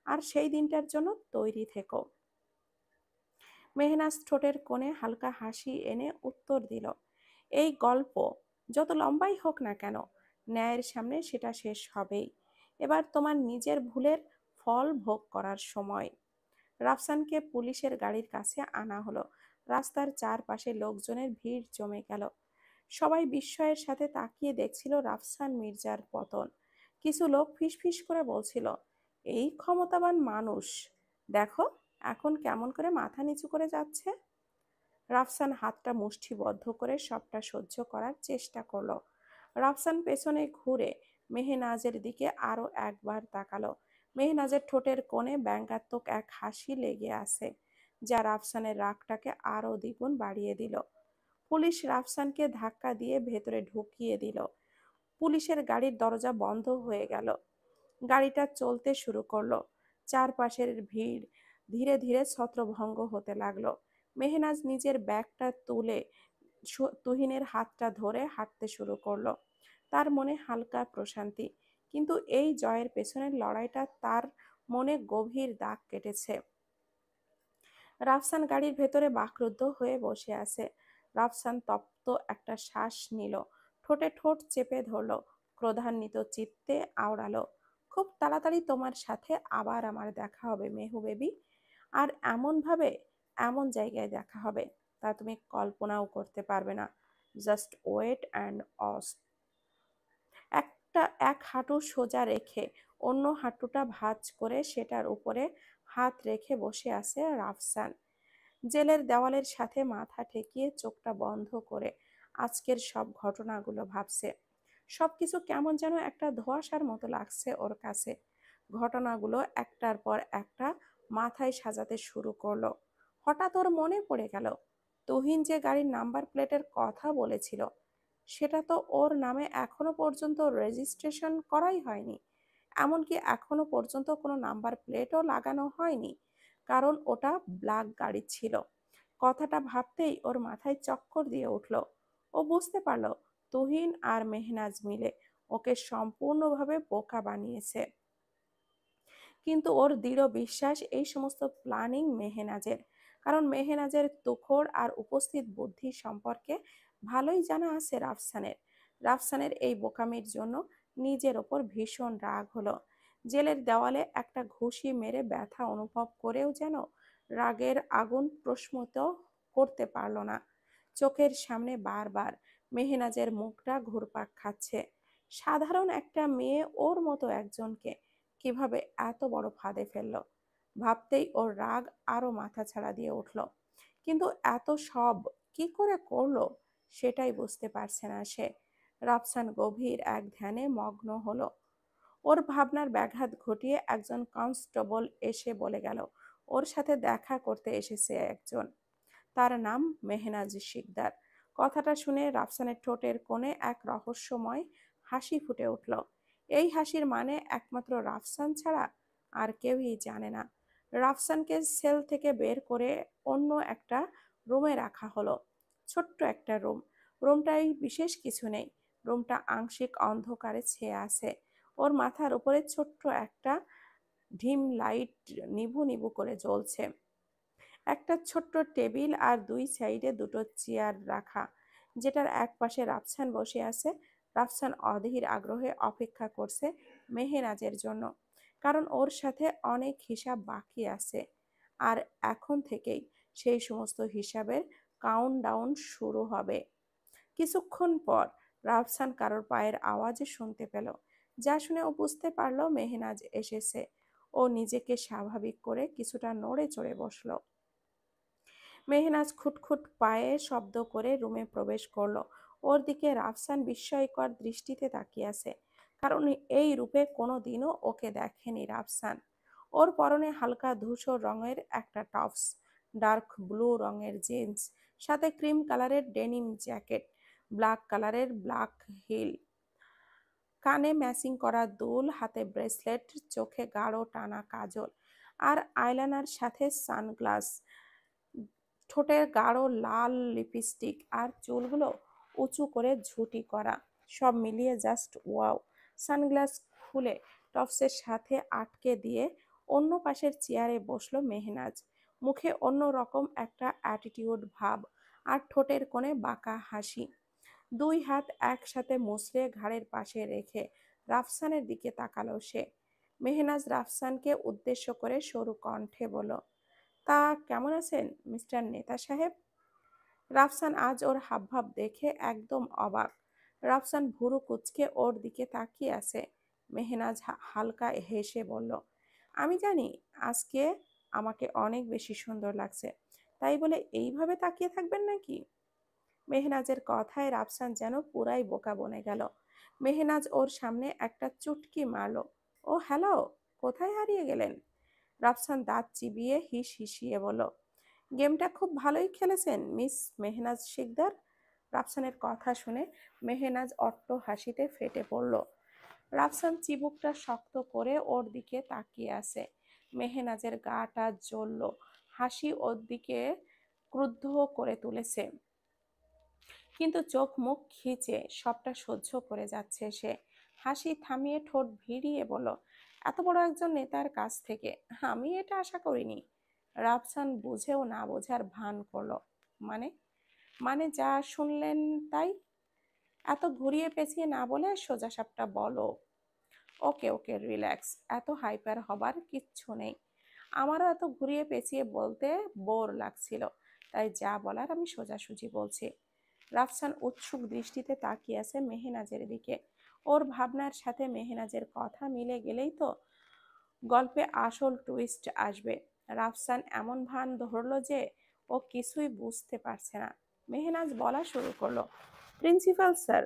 আর সেই দিনটার জন্য তৈরি থেকো। মেহনাজ ঠোঁটের কোণে হালকা হাসি এনে উত্তর দিল, এই গল্প যত লম্বাই হোক না কেন, ন্যায়ের সামনে সেটা শেষ হবেই। এবার তোমার নিজের ভুলের ফল ভোগ করার সময়। রাফসানকে পুলিশের গাড়ির কাছে আনা হলো। রাস্তার চারপাশে লোকজনের ভিড় জমে গেল। সবাই বিস্ময়ের সাথে তাকিয়ে দেখছিল রাফসান মির্জার পতন। কিছু লোক ফিসফিস করে বলছিল, এই ক্ষমতাবান মানুষ, দেখো এখন কেমন করে মাথা নিচু করে যাচ্ছে। রাফসান হাতটা মুষ্টিবদ্ধ করে সবটা সহ্য করার চেষ্টা করলো। রাফসান পেছনে ঘুরে মেহনাজের দিকে আরো একবার তাকালো। মেহনাজের ঠোঁটের কোণে ব্যঙ্গাত্মক এক হাসি লেগে আছে, যা রাফসানের রাগটাকে আরো দ্বিগুণ বাড়িয়ে দিল। পুলিশ রাফসানকে ধাক্কা দিয়ে ভেতরে ঢুকিয়ে দিল। পুলিশের গাড়ির দরজা বন্ধ হয়ে গেল। গাড়িটা চলতে শুরু করলো। চারপাশের ভিড় ধীরে ধীরে ছত্রভঙ্গ হতে লাগলো। মেহনাজ নিজের ব্যাগটা তুলে তুহিনের হাতটা ধরে হাঁটতে শুরু করলো। তার মনে হালকা প্রশান্তি, কিন্তু এই জয়ের পেছনের লড়াইটা তার মনে গভীর দাগ কেটেছে। রাফসান গাড়ির ভেতরে বাকরুদ্ধ হয়ে বসে আছে। রাফসান তপ্ত একটা শ্বাস নিল, ঠোঁটে ঠোঁট চেপে ধরল, ক্রোধান্বিত চিত্তে আওড়ালো, খুব তাড়াতাড়ি তোমার সাথে আবার আমার দেখা হবে মেহু বেবি। আর এমনভাবে, এমন জায়গায় দেখা হবে তা তুমি কল্পনাও করতে পারবে না। জাস্ট ওয়েট অ্যান্ড অস। এক হাঁটু সোজা রেখে অন্য হাঁটুটা ভাঁজ করে সেটার উপরে হাত রেখে বসে আছে রাফসান। জেলের দেওয়ালের সাথে মাথা ঠেকিয়ে চোখটা বন্ধ করে আজকের সব ঘটনাগুলো ভাবছে। সবকিছু কেমন যেন একটা ধোঁয়াশার মতো লাগছে ওর কাছে। ঘটনাগুলো একটার পর একটা মাথায় সাজাতে শুরু করলো। হঠাৎ ওর মনে পড়ে গেল, তুহিন যে গাড়ির নাম্বার প্লেটের কথা বলেছিল, সেটা তো ওর নামে এখনো পর্যন্ত রেজিস্ট্রেশন করাই হয়নি। এমনকি এখনো পর্যন্ত কোনো নাম্বার প্লেটও লাগানো হয়নি, কারণ ওটা ব্ল্যাক গাড়ি ছিল। কথাটা ভাবতেই ওর মাথায় চক্কর দিয়ে উঠল। ও বুঝতে পারল তুহিন আর মেহনাজ মিলে ওকে সম্পূর্ণভাবে বোকা বানিয়েছে। কিন্তু ওর দৃঢ় বিশ্বাস এই সমস্ত প্ল্যানিং মেহনাজের, কারণ মেহনাজের তুখোড় আর উপস্থিত বুদ্ধি সম্পর্কে ভালোই জানা আছে রাফসানের। রাফসানের এই বোকামির জন্য নিজের ওপর ভীষণ রাগ হলো। জেলের দেওয়ালে একটা ঘুষি মেরে ব্যথা অনুভব করেও যেন রাগের আগুন প্রশমিত করতে পারল না। চোখের সামনে বারবার মেহনাজের মুখটা ঘুরপাক খাচ্ছে। সাধারণ একটা মেয়ে ওর মতো একজনকে কিভাবে এত বড় ফাঁদে ফেললো, ভাবতেই ওর রাগ আরো মাথাছাড়া দিয়ে উঠল। কিন্তু এত সব কি করে করলো সেটাই বুঝতে পারছে না সে। রাফসান গভীর এক ধ্যানে মগ্ন হলো। ওর ভাবনার ব্যাঘাত ঘটিয়ে একজন কনস্টেবল এসে বলে গেল, ওর সাথে দেখা করতে এসেছে একজন, তার নাম মেহনাজ শিকদার। কথাটা শুনে রাফসানের ঠোঁটের কোণে এক রহস্যময় হাসি ফুটে উঠল। এই হাসির মানে একমাত্র রাফসান ছাড়া আর কেউই জানে না। রাফসানকে সেল থেকে বের করে অন্য একটা রুমে রাখা হলো। ছোট্ট একটা রুম। রুমটায় বিশেষ কিছু নেই। রুমটা আংশিক অন্ধকারে ছেয়ে আছে। ওর মাথার উপরে ছোট্ট একটা ডিম লাইট নিভু নিভু করে জ্বলছে। একটা ছোট্ট টেবিল আর দুই সাইডে দুটো চেয়ার রাখা, যেটার এক পাশে রাফসান বসে আছে। রাফসান অধীর আগ্রহে অপেক্ষা করছে মেহেরাজের জন্য, কারণ ওর সাথে অনেক হিসাব বাকি আছে। আর এখন থেকেই সেই সমস্ত হিসাবের কাউন্টডাউন শুরু হবে। কিছুক্ষণ পর রাফসান কারোর পায়ের আওয়াজ শুনতে পেল, যা শুনে ও বুঝতে পারল মেহনাজ এসেছে। ও নিজেকে স্বাভাবিক করে কিছুটা নড়ে চড়ে বসলো। মেহনাজ খুটখুট পায়ে শব্দ করে রুমে প্রবেশ করলো। ওর দিকে রাফসান বিস্ময়কর দৃষ্টিতে তাকিয়ে আছে, কারণ এই রূপে কোনো দিনও ওকে দেখেনি রাফসান। ওর পরনে হালকা ধূসর রঙের একটা টপস, ডার্ক ব্লু রঙের জিন্স, সাথে ক্রিম কালারের ডেনিম জ্যাকেট, ব্ল্যাক কালারের ব্ল্যাক হিল, কানে ম্যাচিং করা দুল, হাতে ব্রেসলেট, চোখে গাঢ় টানা কাজল আর আইলাইনার সাথে সানগ্লাস, ঠোঁটের গাঢ় লাল লিপস্টিক আর চুলগুলো উঁচু করে ঝুঁটি করা, সব মিলিয়ে জাস্ট ওয়াও। সানগ্লাস খুলে টপসের সাথে আটকে দিয়ে অন্য পাশের চেয়ারে বসলো মেহনাজ। মুখে অন্য রকম একটা অ্যাটিটিউড ভাব আর ঠোঁটের কোণে বাঁকা হাসি। দুই হাত একসাথে মুচড়ে ঘাড়ের পাশে রেখে রাফসানের দিকে তাকালো সে। মেহনাজ রাফসানকে উদ্দেশ্য করে সরু কণ্ঠে বলল, তা কেমন আছেন মিস্টার নেতা সাহেব? রাফসান আজ ওর হাবভাব দেখে একদম অবাক। রাফসান ভুরু কুঁচকে ওর দিকে তাকিয়ে আছে। মেহনাজ হালকা হেসে বলল, আমি জানি আজকে আমাকে অনেক বেশি সুন্দর লাগছে, তাই বলে এইভাবে তাকিয়ে থাকবেন নাকি? মেহনাজের কথায় রাফসান যেন পুরাই বোকা বনে গেল। মেহনাজ ওর সামনে একটা চুটকি মারল। ও হ্যালো, কোথায় হারিয়ে গেলেন? রাফসান দাঁত চিবিয়ে হিসিয়ে বলল, গেমটা খুব ভালোই খেলেছেন মিস মেহনাজ শিকদার। রাফসানের কথা শুনে মেহনাজ অট্ট হাসিতে ফেটে পড়ল। রাফসান চিবুকটা শক্ত করে ওর দিকে তাকিয়ে আছে। মেহনাজের গাটা জ্বলল। হাসি ওর দিকে ক্রুদ্ধ করে তুলেছে, কিন্তু চোখ মুখ খিচে সবটা সহ্য করে যাচ্ছে সে। হাসি থামিয়ে ঠোঁট ভিড়িয়ে বলল, এত বড় একজন নেতার কাছ থেকে আমি এটা আশা করিনি। রাফসান বুঝেও না বোঝার ভান করলো। মানে? মানে যা শুনলেন তাই? এত ঘুরিয়ে পেঁচিয়ে না বলে সোজাসাপটা বলো। ওকে ওকে, রিল্যাক্স, এত হাইপার হবার কিচ্ছু নেই। আমারও এত ঘুরিয়ে পেঁচিয়ে বলতে বোর লাগছিল, তাই যা বলার আমি সোজাসুজি বলছি। রাফসান উৎসুক দৃষ্টিতে তাকিয়ে আছে মেহনাজের দিকে। ওর ভাবনার সাথে মেহনাজের কথা মিলে গেলেই তো গল্পে আসল টুইস্ট আসবে। রাফসান এমন ভান ধরলো যে ও কিছুই বুঝতে পারছে না। মেহনাজ বলা শুরু করলো, প্রিন্সিপাল স্যার,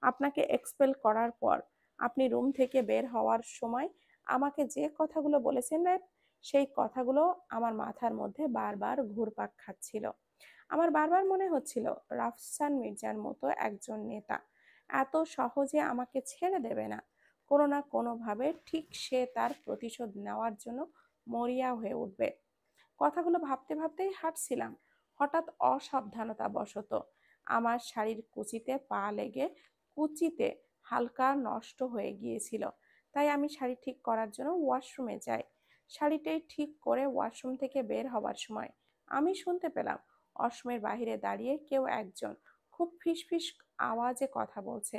আপনাকে এক্সপেল করার পর আপনি রুম থেকে বের হওয়ার সময় আমাকে যে কথাগুলো বলেছিলেন সেই কথাগুলো আমার মাথার মধ্যে বারবার ঘুরপাক খাচ্ছিল। আমার বারবার মনে হচ্ছিল রাফসান মির্জার মতো একজন নেতা এত সহজে আমাকে ছেড়ে দেবে না। কোনো না কোনোভাবে ঠিক সে তার প্রতিশোধ নেওয়ার জন্য মরিয়া হয়ে উঠবে। কথাগুলো ভাবতে ভাবতেই হাঁটছিলাম। হঠাৎ অসাবধানতা বশত আমার শাড়ির কুচিতে পা লেগে কুচিতে হালকা নষ্ট হয়ে গিয়েছিল। তাই আমি শাড়ি ঠিক করার জন্য ওয়াশরুমে যাই। শাড়িটাই ঠিক করে ওয়াশরুম থেকে বের হবার সময় আমি শুনতে পেলাম ওয়াশরুমের বাহিরে দাঁড়িয়ে কেউ একজন খুব ফিসফিস আওয়াজে কথা বলছে।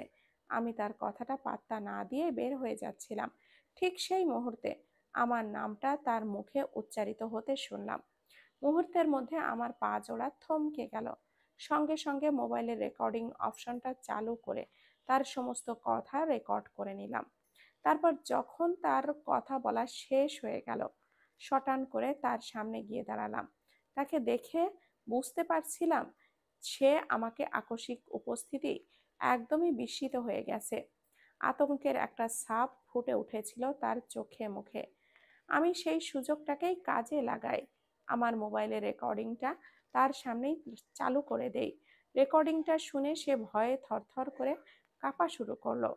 আমি তার কথাটা পাত্তা না দিয়ে বের হয়ে যাচ্ছিলাম। ঠিক সেই মুহূর্তে আমার নামটা তার মুখে উচ্চারিত হতে শুনলাম। মুহূর্তের মধ্যে আমার পা জোড়া থমকে গেল। সঙ্গে সঙ্গে মোবাইলের রেকর্ডিং অপশনটা চালু করে তার সমস্ত কথা রেকর্ড করে নিলাম। তারপর যখন তার কথা বলা শেষ হয়ে গেল, শটান করে তার সামনে গিয়ে দাঁড়ালাম। তাকে দেখে বুঝতে পারছিলাম সে আমাকে আকস্মিক উপস্থিতি একদমই বিস্মিত হয়ে গেছে। আতঙ্কের একটা ছাপ ফুটে উঠেছিল তার চোখে মুখে। আমি সেই সুযোগটাকেই কাজে লাগাই। আমার মোবাইলের রেকর্ডিংটা তার সামনেই চালু করে দেই। রেকর্ডিংটা শুনে সে ভয়ে থরথর করে কাঁপা শুরু করলো।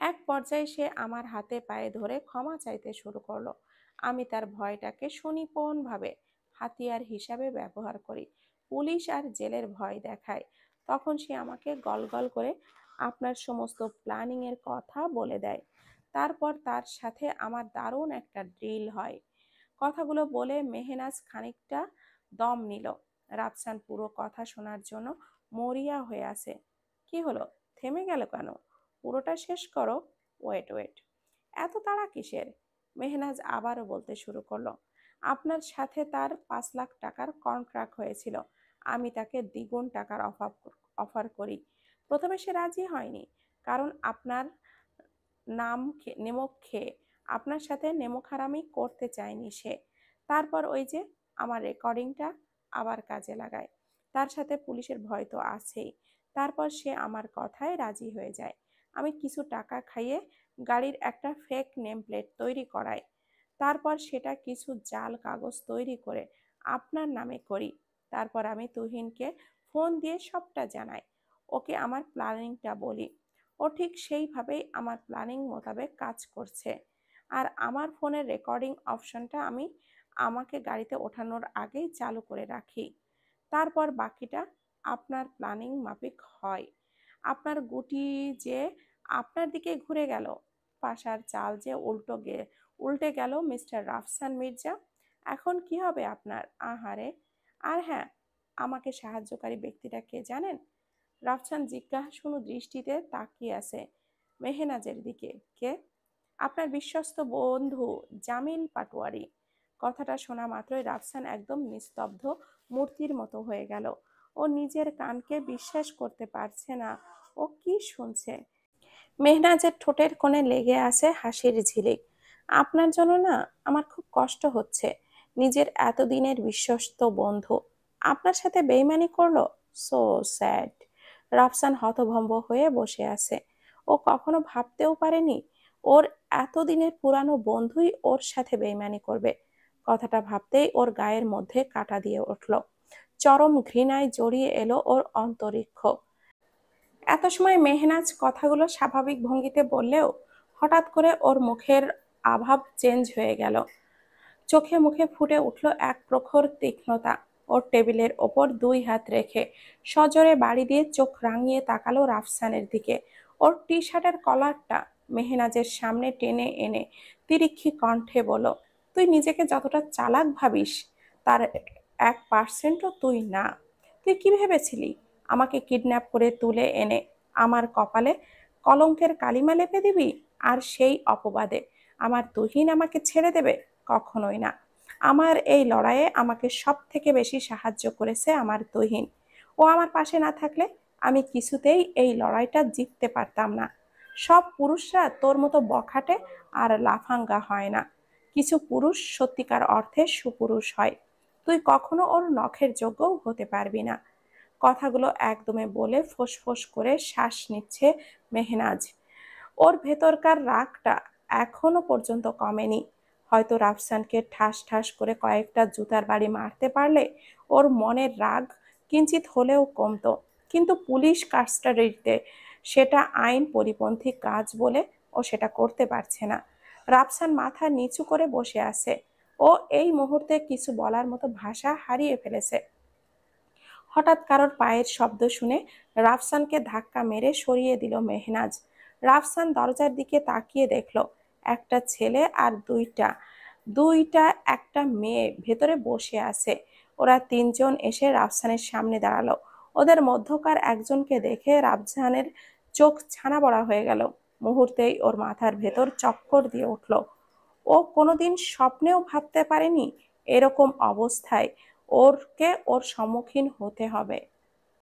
এক পর্যায়ে সে আমার হাতে পায়ে ধরে ক্ষমা চাইতে শুরু করলো। আমি তার ভয়টাকে সুনিপুণভাবে হাতিয়ার হিসাবে ব্যবহার করি। পুলিশ আর জেলের ভয় দেখায়। তখন সে আমাকে গলগল করে আপনার সমস্ত প্ল্যানিং এর কথা বলে দেয়। তারপর তার সাথে আমার দারুণ একটা ড্রিল হয়। কথাগুলো বলে মেহনাজ খানিকটা দম নিল। রাফসান পুরো কথা শোনার জন্য মরিয়া হয়ে আছে। কি হলো, থেমে গেল কেন? পুরোটা শেষ করো। ওয়েট ওয়েট, এত তাড়া কিসের? মেহনাজ আবারও বলতে শুরু করলো, আপনার সাথে তার 5 লাখ টাকার কন্ট্রাক্ট হয়েছিল। আমি তাকে দ্বিগুণ টাকার অফার করি। প্রথমে সে রাজি হয়নি, কারণ আপনার নেমক খেয়ে আপনার সাথে নেমক হারামি করতে চায়নি সে। তারপর ওই যে আমার রেকর্ডিংটা আবার কাজে লাগায়। তার সাথে পুলিশের ভয় তো আছেই। তারপর সে আমার কথায় রাজি হয়ে যায়। আমি কিছু টাকা খাইয়ে গাড়ির একটা ফেক নেম প্লেট তৈরি করাই। তারপর সেটা কিছু জাল কাগজ তৈরি করে আপনার নামে করি। তারপর আমি তুহিনকে ফোন দিয়ে সবটা জানাই। ওকে আমার প্ল্যানিংটা বলি। ও ঠিক সেইভাবেই আমার প্ল্যানিং মোতাবেক কাজ করছে। আর আমার ফোনের রেকর্ডিং অপশনটা আমি আমাকে গাড়িতে ওঠানোর আগেই চালু করে রাখি। তারপর বাকিটা আপনার প্ল্যানিং মাফিক হয়। আপনার গুটি যে আপনার দিকে ঘুরে গেল, পাশার চাল যে উল্টে গেল মিস্টার রাফসান মির্জা। এখন কি হবে আপনার? আহারে! আর হ্যাঁ, আমাকে সাহায্যকারী ব্যক্তিটা কে জানেন? রাফসান জিজ্ঞাসাশূন্য দৃষ্টিতে তাকিয়ে আছে মেহনাজের দিকে। কে? আপনার বিশ্বস্ত বন্ধু জামিল পাটোয়ারি। কথাটা শোনা মাত্রই রাফসান একদম নিস্তব্ধ মূর্তির মতো হয়ে গেল। ও নিজের কানকে বিশ্বাস করতে পারছে না ও কি শুনছে। মেহনাজের ঠোঁটের কোণে লেগে আছে হাসির ঝিলিক। আপনার জন্য না আমার খুব কষ্ট হচ্ছে। নিজের এতদিনের বিশ্বস্ত বন্ধু আপনার সাথে বেইমানি করলো। So sad. রাফসান হতভম্ব হয়ে বসে আছে। ও কখনো ভাবতেও পারেনি ওর এতদিনের পুরানো বন্ধুই ওর সাথে বেইমানি করবে। কথাটা ভাবতেই ওর গায়ের মধ্যে কাঁটা দিয়ে উঠল। চরম ঘৃণায় জড়িয়ে এলো ওর অন্তরিক্ষ। এত সময় মেহনাজ কথাগুলো স্বাভাবিক ভঙ্গিতে বললেও হঠাৎ করে ওর মুখের আভাব চেঞ্জ হয়ে গেল। চোখে মুখে ফুটে উঠল এক প্রখর তীক্ষ্ণতা। ওর টেবিলের ওপর দুই হাত রেখে সজোরে বাড়ি দিয়ে চোখ রাঙিয়ে তাকালো রাফসানের দিকে। ওর টি শার্টের কলারটা মেহনাজের সামনে টেনে এনে তিরিক্ষি কণ্ঠে বলল, তুই নিজেকে যতটা চালাক ভাবিস তার 1%ও তুই না। তুই কি ভেবেছিলি আমাকে কিডন্যাপ করে তুলে এনে আমার কপালে কলঙ্কের কালিমা লেপে দিবি? আর সেই অপবাদে আমার তুহিন আমাকে ছেড়ে দেবে? কখনোই না। আমার এই লড়াইয়ে আমাকে সব থেকে বেশি সাহায্য করেছে আমার তুহিন। ও আমার পাশে না থাকলে আমি কিছুতেই এই লড়াইটা জিততে পারতাম না। সব পুরুষরা তোর মতো বখাটে আর লাফাঙ্গা হয় না। কিছু পুরুষ সত্যিকার অর্থে সুপুরুষ হয়। তুই কখনো ওর নখের যোগ্যও হতে পারবি না। কথাগুলো একদমে বলে ফোঁস করে শ্বাস নিচ্ছে মেহনাজ। ওর ভেতরকার রাগটা এখনো পর্যন্ত কমেনি। হয়তো রাফসানকে ঠাস ঠাস করে কয়েকটা জুতার বাড়ি মারতে পারলে ওর মনের রাগ কিঞ্চিত হলেও কমতো। কিন্তু পুলিশ কাস্টাডিতে সেটা আইন পরিপন্থী কাজ বলে ও সেটা করতে পারছে না। রাফসান মাথা নিচু করে বসে আছে। ও এই মুহূর্তে কিছু বলার মতো ভাষা হারিয়ে ফেলেছে। হঠাৎ কারোর পায়ের শব্দ শুনে রাফসানকে ধাক্কা মেরে সরিয়ে দিল মেহনাজ। রাফসান দরজার দিকে তাকিয়ে দেখল একটা ছেলে আর দুইটা দুইটা একটা মেয়ে ভেতরে বসে আছে। ওরা তিনজন এসে রাফসানের সামনে দাঁড়ালো। ওদের মধ্যকার একজনকে দেখে রাফসানের চোখ ছানা বড়া হয়ে গেল। মুহূর্তেই ওর মাথার ভেতর চক্কর দিয়ে উঠল। ও কোনোদিন স্বপ্নেও ভাবতে পারেনি এরকম অবস্থায় ওর সম্মুখীন হতে হবে।